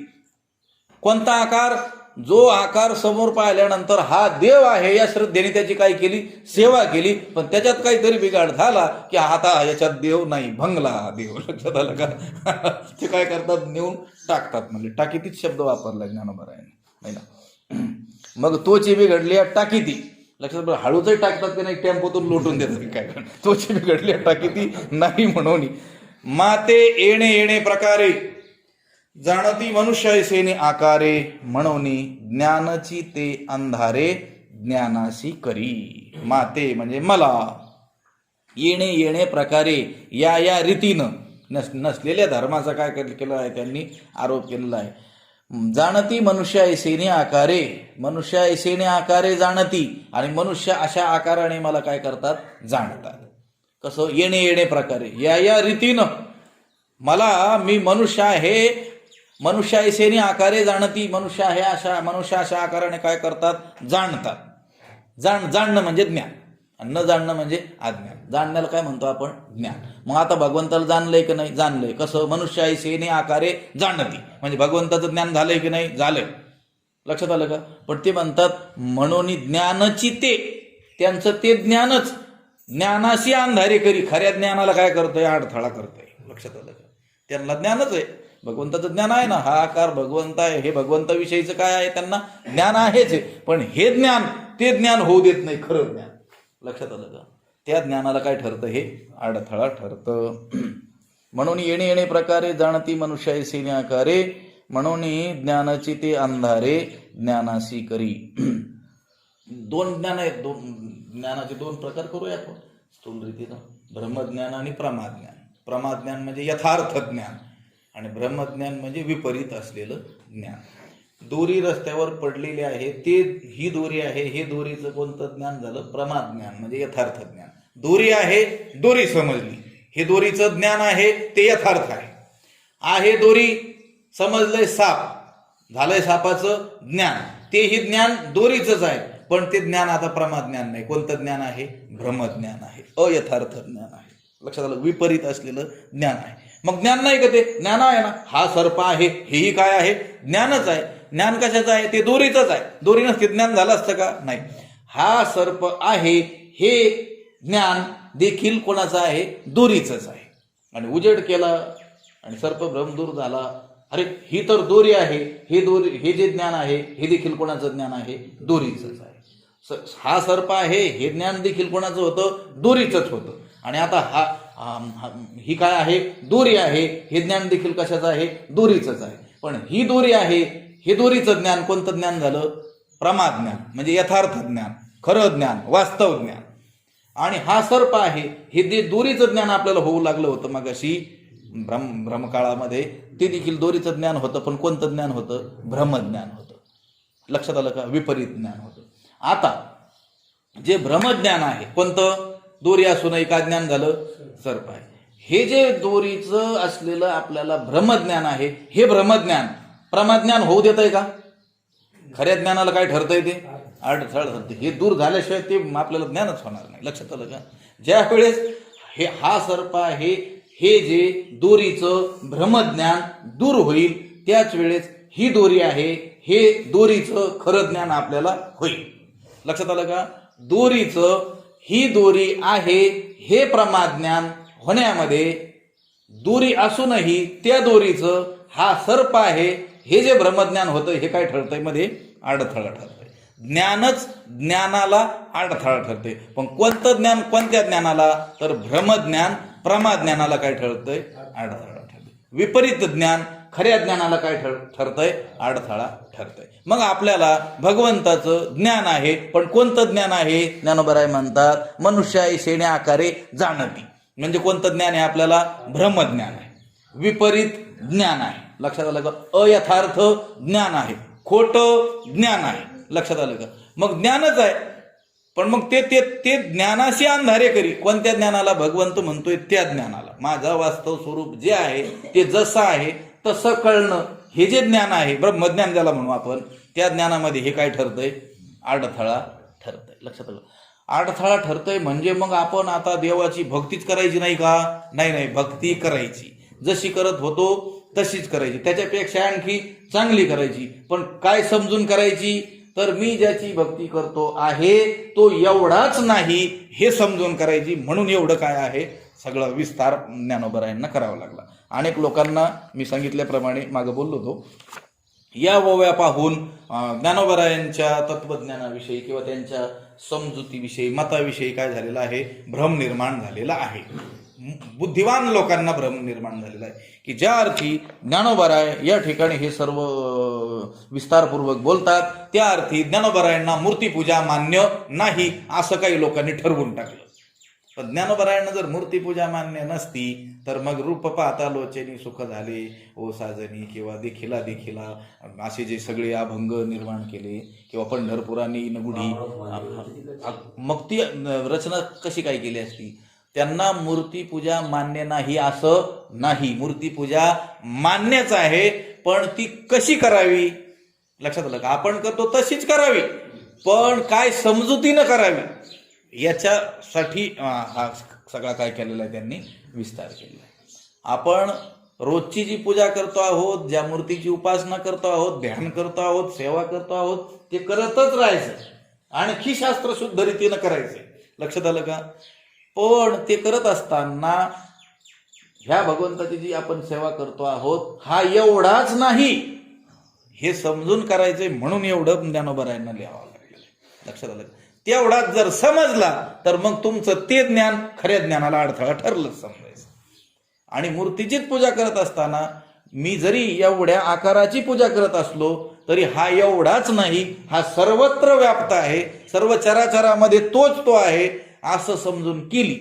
S1: कोणता आकार? जो आकार समोर पाहिल्यानंतर हा देव आहे या श्रद्धेने त्याची काय केली? सेवा केली. पण त्याच्यात काहीतरी बिघाड झाला की आता याच्यात देव नाही, भंगला देव. लक्षात आलं का? ते काय करतात? नेऊन टाकतात. म्हणजे टाकीतीच शब्द वापरला ज्ञानोबरायांनी, नाही ना? मग तोची बिघडली टाकीती. लक्षात, हळूचही टाकतात की नाही, टेम्पोतून लोटून देतात काय? तोची बिघडली टाकीती नाही म्हणून. माते येणे प्रकारे जाणती मनुष्य ऐसेने आकारे म्हणून ज्ञानाची ते अंधारे ज्ञानाशी करी. माते म्हणजे मला, येणे प्रकारे या रीतीनं, नसलेल्या धर्माचा काय केलेला आहे त्यांनी? आरोप केलेला आहे. जाणती मनुष्य ऐसेने आकारे, मनुष्य ऐसेने आकारे जाणती, आणि मनुष्य अशा आकाराने मला काय करतात? जाणतात. कसं? येणे प्रकारे या रीतीनं मला, मी मनुष्य आहे, मनुष्य ऐसेने आकारे जाणती, मनुष्य आहे अशा आकाराने काय करतात? जाणतात. जाणणं म्हणजे ज्ञान, आणि न जाणणं म्हणजे अज्ञान. जाणण्याला काय म्हणतो आपण? ज्ञान. मग आता भगवंताला जाणलंय की नाही? जाणलंय. कसं? मनुष्य ऐसेने आकारे जाणती, म्हणजे भगवंताचं ज्ञान झालंय की नाही? झालंय. लक्षात आलं का? पण ते म्हणतात म्हणून ज्ञानाची ते, त्यांचं ते ज्ञानच ज्ञानाशी अंधारे करी. खऱ्या ज्ञानाला काय करतोय? अडथळा करतोय. लक्षात आलं का? त्यांना ज्ञानच आहे, भगवंताचं ज्ञान आहे ना, हा आकार भगवंत आहे, हे भगवंताविषयीचं काय आहे? त्यांना ज्ञान आहेच, पण हे ज्ञान ते ज्ञान होऊ देत नाही, खरं ज्ञान. लक्षात आलं का? त्या ज्ञानाला काय ठरतं? हे अडथळा ठरतं. म्हणून येणे प्रकारे जाणती मनुष्य ऐसेने आकारे म्हणून ज्ञानाची ते अंधारे ज्ञानाशी करी. दोन ज्ञान आहेत, ज्ञानाचे दोन प्रकार करूया आपण स्थूल रीतीनं. ब्रह्मज्ञान आणि प्रमाज्ञान. प्रमाज्ञान म्हणजे यथार्थ ज्ञान, आणि ब्रह्मज्ञान म्हणजे विपरीत असलेलं ज्ञान. दोरी रस्त्यावर पडलेली आहे, ते ही दोरी आहे, हे दोरीचं कोणतं ज्ञान झालं? प्रमाज्ञान म्हणजे यथार्थ ज्ञान. दोरी आहे, दोरी समजली, हे दोरीचं ज्ञान आहे, ते यथार्थ आहे दोरी, समजलंय साप, झालंय सापाचं ज्ञान, तेही ज्ञान दोरीचंच आहे, पण ते ज्ञान आता प्रमाज्ञान नाही. कोणतं ज्ञान आहे? ब्रह्मज्ञान आहे, अयथार्थ ज्ञान आहे. लक्षात आलं? विपरीत असलेलं ज्ञान आहे. मग ज्ञान नाही का? ते ज्ञान आहे ना. हा सर्प आहे, हेही काय आहे? ज्ञानच आहे. ज्ञान कशाचं आहे? ते दोरीचंच आहे. दोरी नसते ज्ञान झालं असतं का? नाही. हा सर्प आहे हे ज्ञान देखील कोणाचं आहे? दोरीचंच आहे. आणि उजेड केला आणि सर्प भ्रमदूर झाला, अरे ही तर दोरी आहे, हे जे ज्ञान आहे हे देखील कोणाचं ज्ञान आहे? दोरीचंच आहे. हा सर्प आहे हे ज्ञान देखील कोणाचं होतं? दोरीचंच होतं. आणि आता ही काय आहे? दोरी आहे, हे ज्ञान देखील कशाचं आहे? दोरीचंच आहे. पण ही दोरी आहे हे दोरीचं ज्ञान कोणतं ज्ञान झालं? प्रमाज्ञान, म्हणजे यथार्थ ज्ञान, खरं ज्ञान, वास्तव ज्ञान. आणि हा सर्प आहे हे जे दोरीचं ज्ञान आपल्याला होऊ लागलं होतं मगाशी भ्रमकाळामध्ये, ते देखील दोरीचं ज्ञान होतं. पण कोणतं ज्ञान होतं? भ्रमज्ञान होतं. लक्षात आलं का? विपरीत ज्ञान होतं. आता जे भ्रमज्ञान आहे कोणतं? दोरी असूनही काय ज्ञान झालं? सर्प आहे. हे जे दोरीचं असलेलं आपल्याला भ्रमज्ञान आहे, हे भ्रमज्ञान प्रमाज्ञान होऊ देत आहे का? खऱ्या ज्ञानाला काय ठरतंय? ते अडथळा ठरते. हे दूर झाल्याशिवाय ते आपल्याला ज्ञानच होणार नाही. लक्षात आलं का? ज्या वेळेस हा सर्प आहे हे जे दोरीचं भ्रमज्ञान दूर होईल, त्याच वेळेस ही दोरी आहे हे दोरीचं खरं ज्ञान आपल्याला होईल. लक्षात आलं का? दोरीचं ही दोरी आहे हे प्रमाज्ञान होण्यामध्ये, दोरी असूनही त्या दोरीचं हा सर्प आहे हे जे ब्रह्मज्ञान होतं हे काय ठरतंय? मध्ये अडथळा ठरतंय. ज्ञानच ज्ञानाला अडथळा ठरते. पण कोणतं ज्ञान कोणत्या ज्ञानाला? तर भ्रमज्ञान प्रमाज्ञानाला काय ठरतंय? अडथळा ठरतंय. विपरीत ज्ञान खऱ्या ज्ञानाला काय ठरतंय? अडथळा ठरतंय. मग आपल्याला भगवंताचं ज्ञान आहे, पण कोणतं ज्ञान आहे? ज्ञानोबराय म्हणतात मनुष्याई शेणे आकारे जाणती. म्हणजे कोणतं ज्ञान आहे आपल्याला? भ्रमज्ञान आहे, विपरीत ज्ञान आहे. लक्षात आलं का? अयथार्थ ज्ञान आहे, खोटं ज्ञान आहे. लक्षात आलं का? मग ज्ञानच आहे, पण मग ते ज्ञानाशी अंधारे करी. कोणत्या ज्ञानाला? भगवंत म्हणतोय त्या ज्ञानाला. माझं वास्तव स्वरूप जे आहे ते जसं आहे तसं कळणं, हे जे ज्ञान आहे ब्रह्मज्ञान ज्याला म्हणू आपण, त्या ज्ञानामध्ये हे काय ठरतंय? अडथळा ठरतंय. लक्षात आलं? अडथळा ठरतंय म्हणजे मग आपण आता देवाची भक्तीच करायची नाही का? नाही, भक्ती करायची, जशी करत होतो तशीच करायची, त्याच्यापेक्षा आणखी चांगली करायची. पण काय समजून करायची? तर मी ज्याची भक्ती करतो आहे तो एवढाच नाही हे समजून करायची. म्हणून एवढं काय आहे सगळं विस्तार ज्ञानोबरायांना करावा लागला. अनेक लोकांना मी सांगितल्याप्रमाणे मागे बोललो होतो, या ओव्या पाहून ज्ञानोबरायांच्या तत्वज्ञानाविषयी किंवा त्यांच्या समजुतीविषयी, मताविषयी काय झालेलं आहे? भ्रम निर्माण झालेला आहे. बुद्धिवान लोकांना भ्रम निर्माण झालेला आहे की ज्या अर्थी ज्ञानोबराय या ठिकाणी हे सर्व विस्तारपूर्वक बोलतात, त्या अर्थी ज्ञानोबरायांना मूर्तीपूजा मान्य नाही असं काही लोकांनी ठरवून टाकलं. पण ज्ञानोबरायांना जर मूर्तीपूजा मान्य नसती तर मग रूप पाहता लोचनी सुख झाले ओ साजनी किंवा देखिला असे जे सगळे अभंग निर्माण केले किंवा पंढरपुरानी नगुडी, मग ती रचना कशी काय केली असती? त्यांना मूर्तीपूजा मान्य नाही असं नाही, मूर्तीपूजा मान्यच आहे, पण ती कशी करावी? लक्षात आलं का? आपण करतो तशीच करावी, पण काय समजुतीनं करावी याच्यासाठी हा सगळा काय केलेला आहे? त्यांनी विस्तार केलेला आहे. आपण रोजची जी पूजा करतो आहोत, ज्या मूर्तीची उपासना करतो आहोत, ध्यान करतो आहोत, सेवा करतो आहोत, ते करतच राहायचं, आणखी शास्त्र शुद्ध रीतीनं करायचंय. लक्षात आलं का? पण ते करत असताना ह्या भगवंताची जी आपण सेवा करतो आहोत हा एवढाच नाही हे समजून करायचंय. म्हणून एवढं ज्ञानोबरायांना लिहावं लागलेलं. लक्षात आलं? तेवढाच जर समजला तर मग तुमचं ते ज्ञान खऱ्या ज्ञानाला अडथळा ठरलंच समजायचं. आणि मूर्तीचीच पूजा करत असताना मी जरी एवढ्या आकाराची पूजा करत असलो तरी हा एवढाच नाही, हा सर्वत्र व्याप्त आहे, सर्व चराचरामध्ये तोच तो आहे असं समजून केली.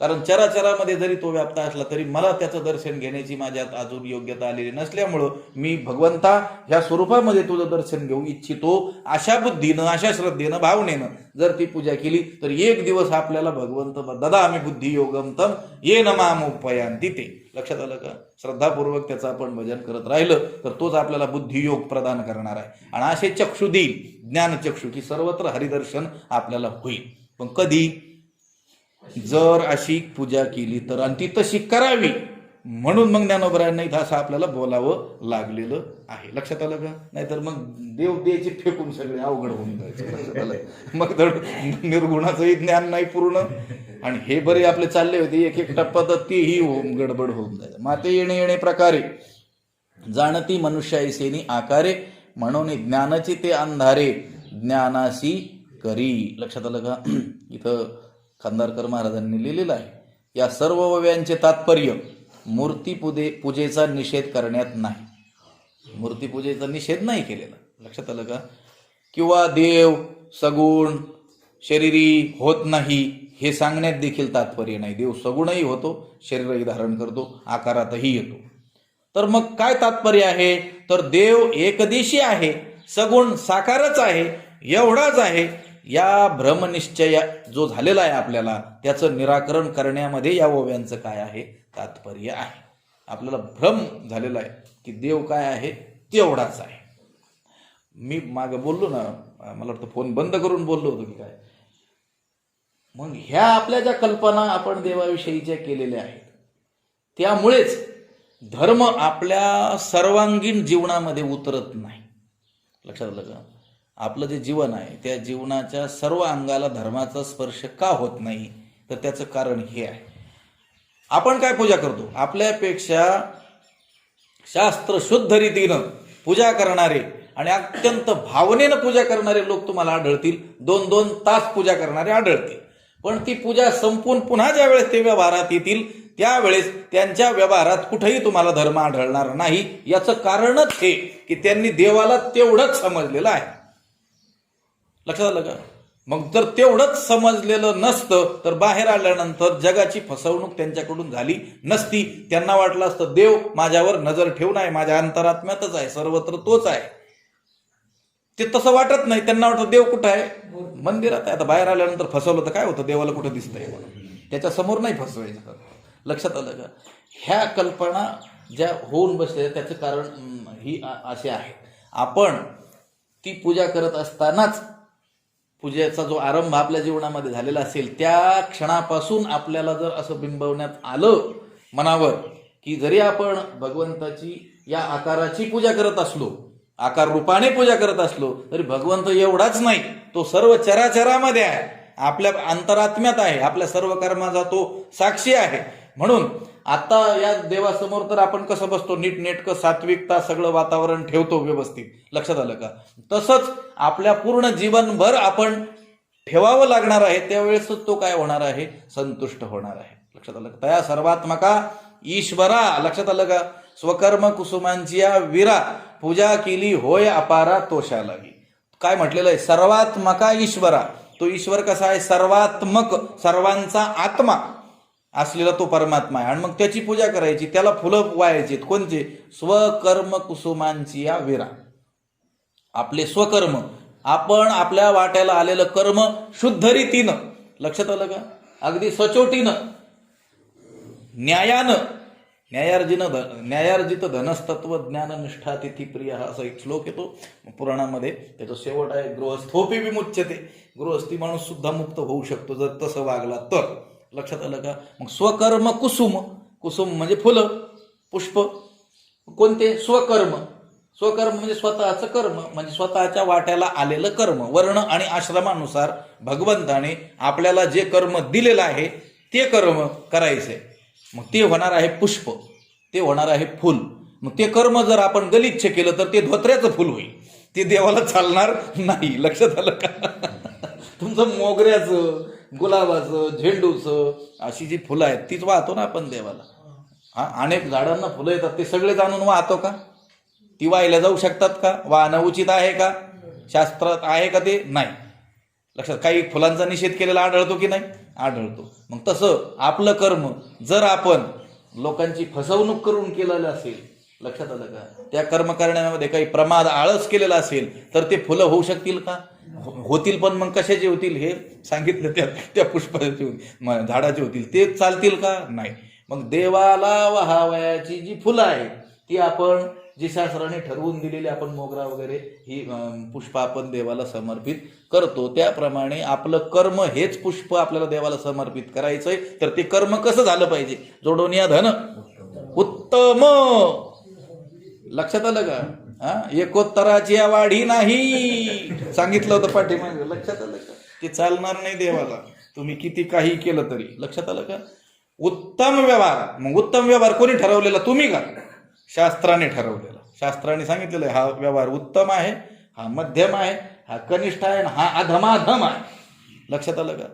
S1: कारण चराचरामध्ये जरी तो व्याप्त असला तरी मला त्याचं दर्शन घेण्याची माझ्यात अजून योग्यता आलेली नसल्यामुळं मी भगवंता ह्या स्वरूपामध्ये तुझं दर्शन घेऊ इच्छितो, अशा बुद्धीनं, अशा श्रद्धेनं, भावनेनं जर ती पूजा केली तर एक दिवस आपल्याला भगवंत ददामि बुद्धियोगम तम येन मामुपयांती ते. लक्षात आलं का? श्रद्धापूर्वक त्याचं आपण भजन करत राहिलं तर तोच आपल्याला बुद्धियोग प्रदान करणार आहे. आणि असे चक्षु देईल, ज्ञानचक्षु, की सर्वत्र हरिदर्शन आपल्याला होईल. पण कधी? जर अशी पूजा केली तर, आणि ती तशी करावी. म्हणून मग ज्ञानोबरायांना इथं असं आपल्याला बोलावं लागलेलं आहे. लक्षात आलं का? नाहीतर मग देव द्यायचे फेकून सगळे अवघड होऊन जायचं. लक्षात आलं? मग धड निर्गुणाचंही ज्ञान नाही पूर्ण, आणि हे बरे आपले चालले होते एक एक टप्पा तर तेही गडबड होऊन जायचं. माते येणे प्रकारे जाणती मनुष्याईसेनी आकारे, म्हणून ज्ञानाची ते अंधारे, ज्ञानासी करी. लक्षात आलं का? इथं खांदारकर महाराजांनी लिहिलेलं आहे. या सर्व ओव्यांचे तात्पर्य पूजेचा निषेध करण्यात नाही. मूर्तीपूजेचा निषेध नाही केलेला. लक्षात आलं का? किंवा देव सगुण शरीरी होत नाही हे सांगण्यात देखील तात्पर्य नाही. देव सगुणही होतो, शरीरही धारण करतो, आकारातही येतो. तर मग काय तात्पर्य आहे? तर देव एकदेशी आहे, सगुण साकारच आहे, एवढाच आहे. या भ्रमनिश्चय जो झालेला आहे आपल्याला, त्याचं निराकरण करण्यामध्ये या ओव्यांचं काय आहे? तात्पर्य आहे. आपल्याला भ्रम झालेला आहे की देव काय आहे? तेवढाच आहे. मी मागे बोललो ना, मला वाटतं फोन बंद करून बोललो होतो की काय. मग ह्या आपल्या ज्या कल्पना आपण देवाविषयीच्या केलेल्या आहेत, त्यामुळेच धर्म आपल्या सर्वांगीण जीवनामध्ये उतरत नाही. लक्षात आलं का? आपलं जे जीवन आहे त्या जीवनाच्या सर्व अंगाला धर्माचा स्पर्श का होत नाही? तर त्याचं कारण हे आहे. आपण काय पूजा करतो? आपल्यापेक्षा शास्त्र शुद्ध रीतीनं पूजा करणारे आणि अत्यंत भावनेनं पूजा करणारे लोक तुम्हाला आढळतील. 2-2 तास पूजा करणारे आढळतील. पण ती पूजा संपून पुन्हा ज्या वेळेस ते व्यवहारात येतील त्यावेळेस त्यांच्या व्यवहारात कुठेही तुम्हाला धर्म आढळणार नाही. याचं कारणच हे की त्यांनी देवाला तेवढंच समजलेलं आहे. लक्षात आलं का? मग जर तेवढंच समजलेलं नसतं तर बाहेर आल्यानंतर जगाची फसवणूक त्यांच्याकडून झाली नसती. त्यांना वाटलं असतं देव माझ्यावर नजर ठेवून आहे, माझ्या अंतरात्म्यातच आहे, सर्वत्र तोच आहे. ते तसं वाटत नाही. त्यांना वाटतं देव कुठं आहे? मंदिरात आहे. आता बाहेर आल्यानंतर फसवलं तर काय होतं? देवाला कुठं दिसतंय? त्याच्या समोर नाही फसवायचं. लक्षात आलं का? ह्या कल्पना ज्या होऊन बसल्या त्याचं कारण ही असे आहे. आपण ती पूजा करत असतानाच पूजेचा जो आरंभ आपल्या जीवनामध्ये झालेला असेल त्या क्षणापासून आपल्याला जर असं बिंबवण्यात आलं मनावर की जरी आपण भगवंताची या आकाराची पूजा करत असलो, आकार रूपाने पूजा करत असलो, तरी भगवंत एवढाच नाही, तो सर्व चराचरामध्ये आहे, आपल्या अंतरात्म्यात आहे, आपल्या सर्व कर्माचा तो साक्षी आहे. म्हणून आता या देवासमोर तर आपण कसं बसतो? नीटनेटकं, सात्विकता, सगळं वातावरण ठेवतो व्यवस्थित. लक्षात आलं का? तसंच आपल्या पूर्ण जीवनभर आपण ठेवावं लागणार आहे. त्यावेळेस तो काय होणार आहे? संतुष्ट होणार आहे. लक्षात आलं का? तया सर्वात्मका ईश्वरा. लक्षात आलं का? स्वकर्म कुसुमांची या वीरा, पूजा केली होय अपारा तोषा लागी. काय म्हटलेलं आहे? सर्वात्मका ईश्वरा. तो ईश्वर कसा आहे? सर्वात्मक, सर्वांचा आत्मा असलेला तो परमात्मा आहे. आणि मग त्याची पूजा करायची, त्याला फुलं वाहायची. कोणते? स्वकर्म कुसुमांची या वीरा. आपले स्वकर्म, आपण आपल्या वाट्याला आलेलं कर्म शुद्ध रीतीनं, लक्षात आलं का? अगदी सचोटीनं, न्यायानं, न्यायार्जित धनस्तत्व ज्ञान निष्ठा तिथी प्रिय, हा असा एक श्लोक येतो पुराणामध्ये. त्याचा शेवट आहे गृहस्थोपी विमुच्यते. गृहस्थी माणूस सुद्धा मुक्त होऊ शकतो जर तसं वागला तर. लक्षात आलं का? मग स्वकर्म कुसुम, कुसुम म्हणजे फुलं, पुष्प. कोणते? स्वकर्म. स्वकर्म म्हणजे स्वतःचं कर्म, म्हणजे स्वतःच्या वाट्याला आलेलं कर्म. वर्ण आणि आश्रमानुसार भगवंताने आपल्याला जे कर्म दिलेलं आहे ते कर्म करायचंय. मग ते होणार आहे पुष्प, ते होणार आहे फुल. मग ते कर्म जर आपण गलिच्छ केलं तर ते धोत्र्याचं फुल होईल, ते देवाला चालणार नाही. लक्षात आलं का? तुमचं मोगऱ्याचं, गुलाबाचं, झेंडूचं अशी जी फुलं आहेत तीच वाहतो ना आपण देवाला. हा, अनेक झाडांना फुलं येतात, ते सगळे जाणून वाहतो का? ती वाहिल्या जाऊ शकतात का? वाहणं उचित आहे का? शास्त्रात आहे का ते? नाही. लक्षात, काही फुलांचा निषेध केलेला आढळतो की नाही? आढळतो. मग तसं आपलं कर्म जर आपण लोकांची फसवणूक करून केलेलं असेल, लक्षात आलं का? त्या कर्म करण्यामध्ये काही प्रमाद, आळस केलेला असेल तर ते फुलं होऊ शकतील का? होतील. पण मग कशाचे होतील? हे सांगितलं, त्या पुष्पाचे होतील, झाडाचे होतील. ते चालतील का? नाही. मग देवाला वहावयाची जी फुलं आहेत ती आपण, जी शास्त्राने ठरवून दिलेली, आपण मोगरा वगैरे ही पुष्प आपण देवाला समर्पित करतो. त्याप्रमाणे आपलं कर्म हेच पुष्प आपल्याला देवाला समर्पित करायचंय. तर ते कर्म कसं झालं पाहिजे? जोडून या धन उत्तम. लक्षात आलं का? एकोत्तराची वाढी नाही सांगितलं होतं पाठीमागे. लक्षात आलं का? ते चालणार नाही देवाला, तुम्ही किती काही केलं तरी. लक्षात आलं का? उत्तम व्यवहार. मग उत्तम व्यवहार कोणी ठरवलेला? तुम्ही का? शास्त्राने ठरवलेला. शास्त्राने सांगितलेलं आहे, हा व्यवहार उत्तम आहे, हा मध्यम आहे, हा कनिष्ठ आहे, हा अधमाधम आहे. लक्षात आलं का?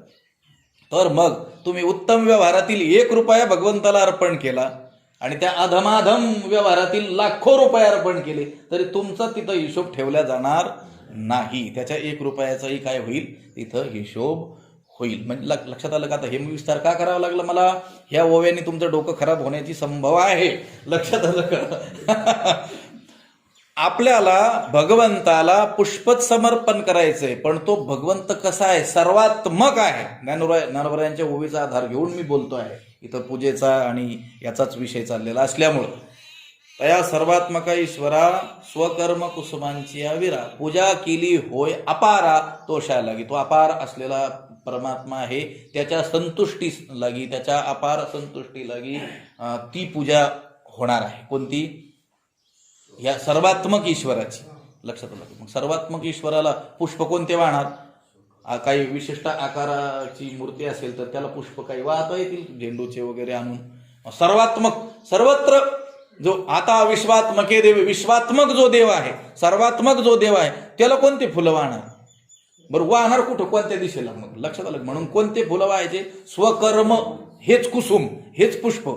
S1: तर मग तुम्ही उत्तम व्यवहारातील 1 रुपया भगवंताला अर्पण केला आणि त्या अधमाधम व्यवहारातील लाखो रुपये अर्पण केले तरी तुमचा तिथं हिशोब ठेवला जाणार नाही. त्याच्या 1 रुपयाचाही काय होईल, तिथं हिशोब होईल. म्हणजे लक्षात आलं का? आता हे विस्तार का करावा लागला मला? ह्या ओव्याने तुमचं डोकं खराब होण्याची संभव आहे. लक्षात आलं का? आपल्याला भगवंताला पुष्पच समर्पण करायचंय, पण तो भगवंत कसा आहे? सर्वात्मक आहे. ज्ञानोबरायांच्या ओवीचा आधार घेऊन मी बोलतो आहे. इथं पूजेचा आणि याचाच विषय चाललेला असल्यामुळं. तया सर्वात्मका ईश्वरा स्वकर्म कुसुमांची विरा, पूजा केली होय अपारा तोषा लागी. तो अपार असलेला परमात्मा आहे, त्याच्या संतुष्टी लागी, त्याच्या अपार संतुष्टी लागी ती पूजा होणार आहे. कोणती? या सर्वात्मक ईश्वराची. लक्षात आलं? मग सर्वात्मक ईश्वराला पुष्प कोणते वाहणार? काही विशिष्ट आकाराची मूर्ती असेल तर त्याला पुष्प काही वाहता येतील, झेंडूचे वगैरे आणून. सर्वात्मक सर्वत्र जो आता विश्वात्मके देव, विश्वात्मक जो देव आहे, सर्वात्मक जो देव आहे, त्याला कोणते फुलं वाहणार? बरं, वाहणार कुठं? कोणत्या दिशेला? मग लक्षात आलं? म्हणून कोणते फुलं वाहायचे? स्वकर्म हेच कुसुम, हेच पुष्प.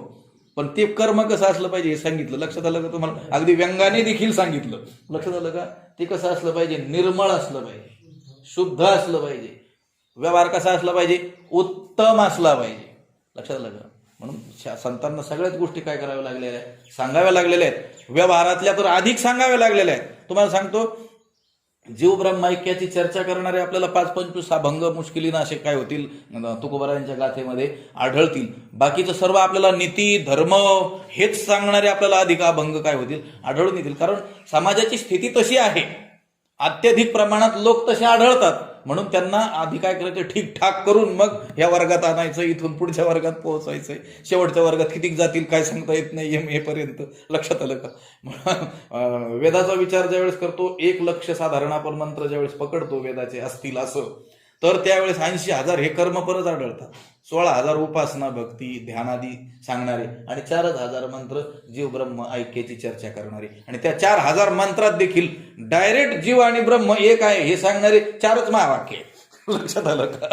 S1: पण ते कर्म कसं असलं पाहिजे हे सांगितलं. लक्षात आलं का तुम्हाला? अगदी व्यंगाने देखील सांगितलं. लक्षात आलं का? ते कसं असलं पाहिजे? निर्मळ असलं पाहिजे, शुद्ध असलं पाहिजे. व्यवहार कसा असला पाहिजे? उत्तम असला पाहिजे. लक्षात आलं का? म्हणून संतांना सगळ्याच गोष्टी काय कराव्या लागलेल्या आहेत? सांगाव्या लागलेल्या आहेत. व्यवहारातल्या तर अधिक सांगाव्या लागलेल्या आहेत. तुम्हाला सांगतो, जीव ब्रह्मैक्याची चर्चा करणारे आपल्याला 5-25 अभंग मुश्किलीनं असे काय होतील तुकोबारायांच्या गाथेमध्ये आढळतील. बाकीचं सर्व आपल्याला नीती धर्म हेच सांगणारे आपल्याला अधिक अभंग काय होतील? आढळून येतील. कारण समाजाची स्थिती तशी आहे, अत्यधिक प्रमाणात लोक तसे आढळतात. म्हणून त्यांना आधी काय करायचं? ठीकठाक करून मग ह्या वर्गात आणायचं, इथून पुढच्या वर्गात पोहोचायचंय. शेवटच्या वर्गात किती जातील काय सांगता येत नाही हे पर्यंत. लक्षात आलं का? वेदाचा विचार ज्यावेळेस करतो, 1 लक्ष साधारण आपण मंत्र ज्यावेळेस पकडतो वेदाचे असतील असं, तर त्यावेळेस 80,000 हे कर्मपरच आढळतात. 16,000 उपासना भक्ती ध्यानादी सांगणारे आणि 4,000 मंत्र जीव ब्रह्म ऐक्याची चर्चा करणारे. आणि त्या 4,000 मंत्रात देखील डायरेक्ट जीव आणि ब्रह्म एक आहे हे सांगणारे 4च महावाक्य. लक्षात आलं का?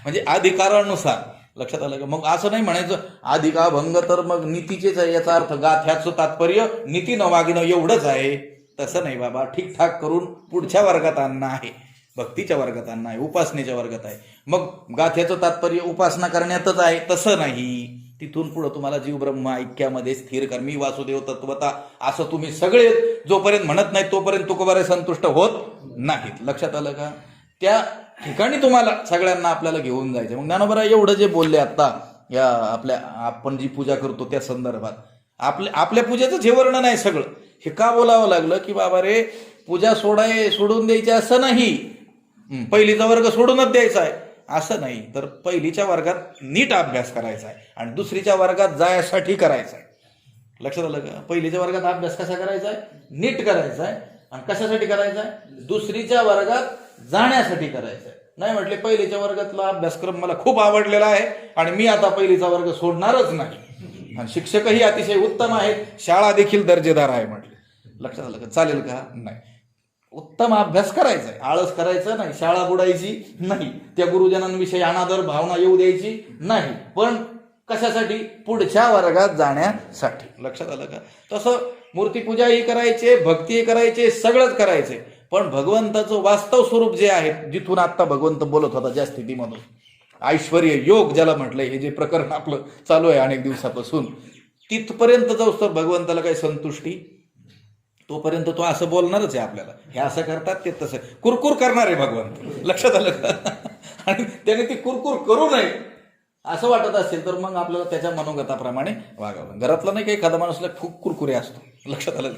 S1: म्हणजे अधिकारानुसार. लक्षात आलं का? मग असं नाही म्हणायचं अधिकाभंग तर मग नीतीचेच आहे, याचा अर्थ गाथ्याचं तात्पर्य नीतीनं वागणं एवढंच आहे. तसं नाही बाबा, ठीकठाक करून पुढच्या वर्गात आणणं आहे, भक्तीच्या वर्गात आणणं आहे, उपासनेच्या वर्गात आहे. मग गाथ्याचं तात्पर्य उपासना करण्यातच आहे तसं नाही. तिथून पुढे तुम्हाला जीव ब्रह्म ऐक्यामध्ये स्थिर कर, मी वासुदेव तत्वता असं तुम्ही सगळे जोपर्यंत म्हणत नाही तोपर्यंत तुकोबारे संतुष्ट होत नाहीत. लक्षात आलं का? त्या ठिकाणी तुम्हाला सगळ्यांना आपल्याला घेऊन जायचं. मग ज्ञानोबा एवढं जे बोलले आता या आपल्या आपण जी पूजा करतो त्या संदर्भात आपल्या पूजेचं जे वर्णन आहे सगळं, हे का बोलावं लागलं? की बाबा रे, पूजा सोडून द्यायची असं नाही, पहिलीचा वर्ग सोडूनच द्यायचा आहे असं नाही, तर पहिलीच्या वर्गात नीट अभ्यास करायचा आहे आणि दुसरीच्या वर्गात जायसाठी करायचा आहे. लक्षात आलं का? पहिलीच्या वर्गात अभ्यास कसा करायचा आहे? नीट करायचा आहे. आणि कशासाठी करायचा आहे? दुसरीच्या वर्गात जाण्यासाठी करायचा आहे. नाही म्हटले पहिलीच्या वर्गातला अभ्यासक्रम मला खूप आवडलेला आहे आणि मी आता पहिलीचा वर्ग सोडणारच नाही, आणि शिक्षकही अतिशय उत्तम आहेत, शाळा देखील दर्जेदार आहे म्हटले. लक्षात आलं का? चालेल का? नाही. उत्तम अभ्यास करायचा आहे, आळस करायचं नाही, शाळा बुडायची नाही, त्या गुरुजनांविषयी अनादर भावना येऊ द्यायची नाही. पण कशासाठी? पुढच्या वर्गात जाण्यासाठी. लक्षात आलं का? तसं मूर्तीपूजाही करायचे, भक्तीही करायचे, सगळंच करायचे. पण भगवंताचं वास्तव स्वरूप जे आहे, जिथून आता भगवंत बोलत होता ज्या स्थितीमधून, ऐश्वर्य योग ज्याला म्हटलंय, हे जे प्रकरण आपलं चालू आहे अनेक दिवसापासून, तिथपर्यंत जाऊस तर भगवंताला काही संतुष्टी, तोपर्यंत तो असं बोलणारच आहे आपल्याला. हे असं करतात ते तसं कुरकुर करणार आहे भगवंत. लक्षात आलं का? आणि त्याने ती कुरकुर करू नये असं वाटत असेल तर मग आपल्याला त्याच्या मनोगताप्रमाणे वागावं. घरातला नाही काही एखादा माणूसला खूप कुरकुरे असतो. लक्षात आलं?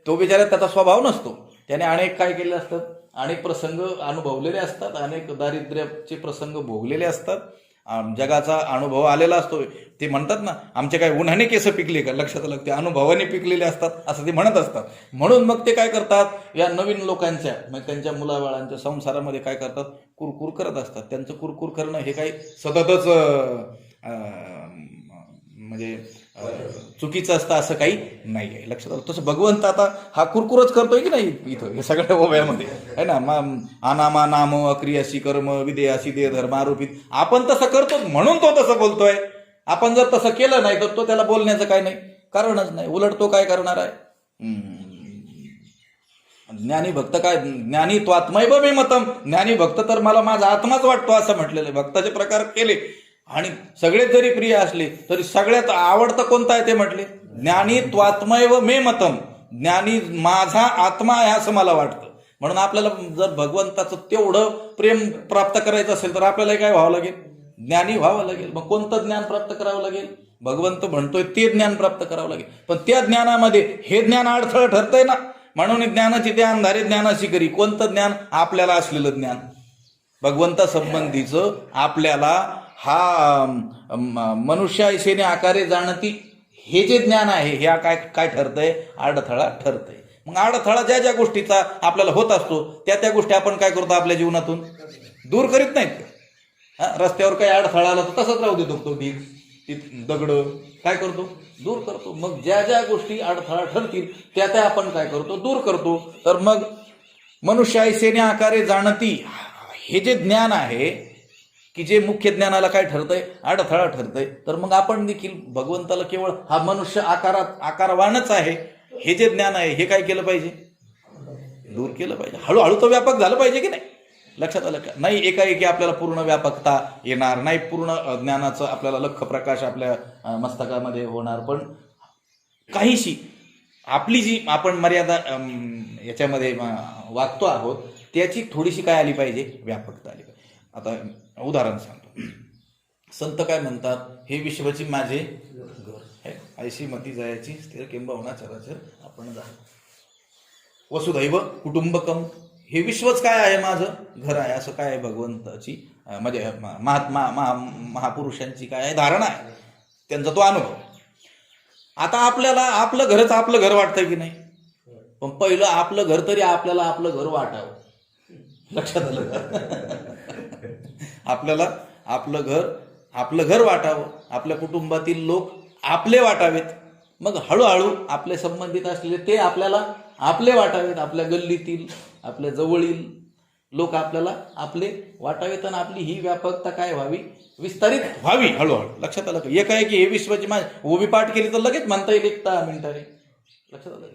S1: तो बिचारा त्याचा स्वभाव नसतो, त्याने अनेक काय केले असतात, अनेक प्रसंग अनुभवलेले असतात, अनेक दारिद्र्याचे प्रसंग भोगलेले असतात, जगाचा अनुभव आलेला असतो. ते म्हणतात ना, आमचे काय उन्हाने केस पिकले का? लक्षात आलं? ते अनुभवाने पिकलेले असतात असं ते म्हणत असतात. म्हणून मग ते काय करतात, या नवीन लोकांच्या म्हणजे त्यांच्या मुलाबाळांच्या संसारामध्ये काय करतात, कुरकुर करत असतात. त्यांचं कुरकुर करणं हे काही सततच म्हणजे चुकीचं असतं असं काही नाही आहे. लक्षात आलं. तसं भगवंत आता हा कुरकुरच करतोय की नाही इथं हे सगळ्या ओव्यामध्ये आहे ना. अनामा नाम अक्रियाशी कर्म विदेयाशी देह धर्म आरोपित. आपण तसं करतो म्हणून तो तसं बोलतोय. आपण जर तसं केलं नाही तर तो त्याला बोलण्याचं काय नाही, कारणच नाही. उलट तो काय करणार आहे. ज्ञानी भक्त काय, ज्ञानी त्वात्मैव मे मतम. ज्ञानी भक्त तर मला माझा आत्माच वाटतो असं म्हटलेलं आहे. भक्ताचे प्रकार केले आणि सगळेच जरी प्रिय असले तरी सगळ्यात आवडतं कोणतं आहे ते म्हटले, ज्ञानी त्वात्मैव मे मतम. ज्ञानी माझा आत्मा आहे असं मला वाटतं. म्हणून आपल्याला जर भगवंताचं तेवढं प्रेम प्राप्त करायचं असेल तर आपल्याला काय व्हावं लागेल, ज्ञानी व्हावं लागेल. मग कोणतं ज्ञान प्राप्त करावं लागेल, भगवंत म्हणतोय ते ज्ञान प्राप्त करावं लागेल. पण त्या ज्ञानामध्ये हे ज्ञान अडथळं ठरतंय ना. म्हणून ज्ञानाची ते अंधारे ज्ञानाची करी. कोणतं ज्ञान, आपल्याला असलेलं ज्ञान भगवंता संबंधीचं. आपल्याला हा मनुष्य ऐसेने आकारे जाणती हे जे ज्ञान आहे हे काय काय ठरतंय, अडथळा ठरतंय. मग अडथळा ज्या ज्या गोष्टीचा आपल्याला होत असतो त्या गोष्टी आपण काय करतो, आपल्या जीवनातून दूर करीत नाहीत. रस्त्यावर काही अडथळा आला तर तसंच राहू देतो तो दगड, काय करतो, दूर करतो. मग ज्या ज्या गोष्टी अडथळा ठरतील त्या आपण काय करतो, दूर करतो. तर मग मनुष्य ऐसेने आकारे जाणती हे जे ज्ञान आहे की जे मुख्य ज्ञानाला काय ठरतंय, अडथळा ठरतंय. तर मग आपण देखील भगवंताला केवळ हा मनुष्य आकारवानच आहे हे जे ज्ञान आहे हे काय केलं पाहिजे, दूर केलं पाहिजे. हळूहळू तो व्यापक झालं पाहिजे की नाही. लक्षात आलं का नाही. एकाएकी आपल्याला पूर्ण व्यापकता येणार नाही, पूर्ण ज्ञानाचं आपल्याला लख प्रकाश आपल्या मस्तकामध्ये होणार. पण काहीशी आपली जी आपण मर्यादा याच्यामध्ये वागतो आहोत त्याची थोडीशी काय आली पाहिजे, व्यापकता आली पाहिजे. आता उदाहरण सांगतो. संत काय म्हणतात, हे विश्वची माझे घर आहे, ऐशी मती जायची स्थिर किंबहुना चराचर आपण जा. वसुधैव कुटुंबकम, हे विश्वच काय आहे, माझं घर आहे असं काय आहे भगवंताची म्हणजे महापुरुषांची काय आहे धारणा आहे, त्यांचा तो अनुभव. आता आपल्याला आपलं घरच आपलं घर वाटतं की नाही. पण पहिलं आपलं घर तरी आपल्याला आपलं घर वाटावं. लक्षात आलं. आपल्याला आपलं घर वाटावं, आपल्या कुटुंबातील लोक आपले वाटावेत. मग हळूहळू आपले संबंधित असलेले ते आपल्याला आपले वाटावेत. आपल्या गल्लीतील आपल्या जवळील लोक आपल्याला आपले वाटावेत. आणि आपली ही व्यापकता काय व्हावी, विस्तारित व्हावी हळूहळू. लक्षात आलं का. एकाएकी हे विश्वाची उभी पाठ केली तर लगेच म्हणता येईल 1 मिनिटाने. लक्षात आलं.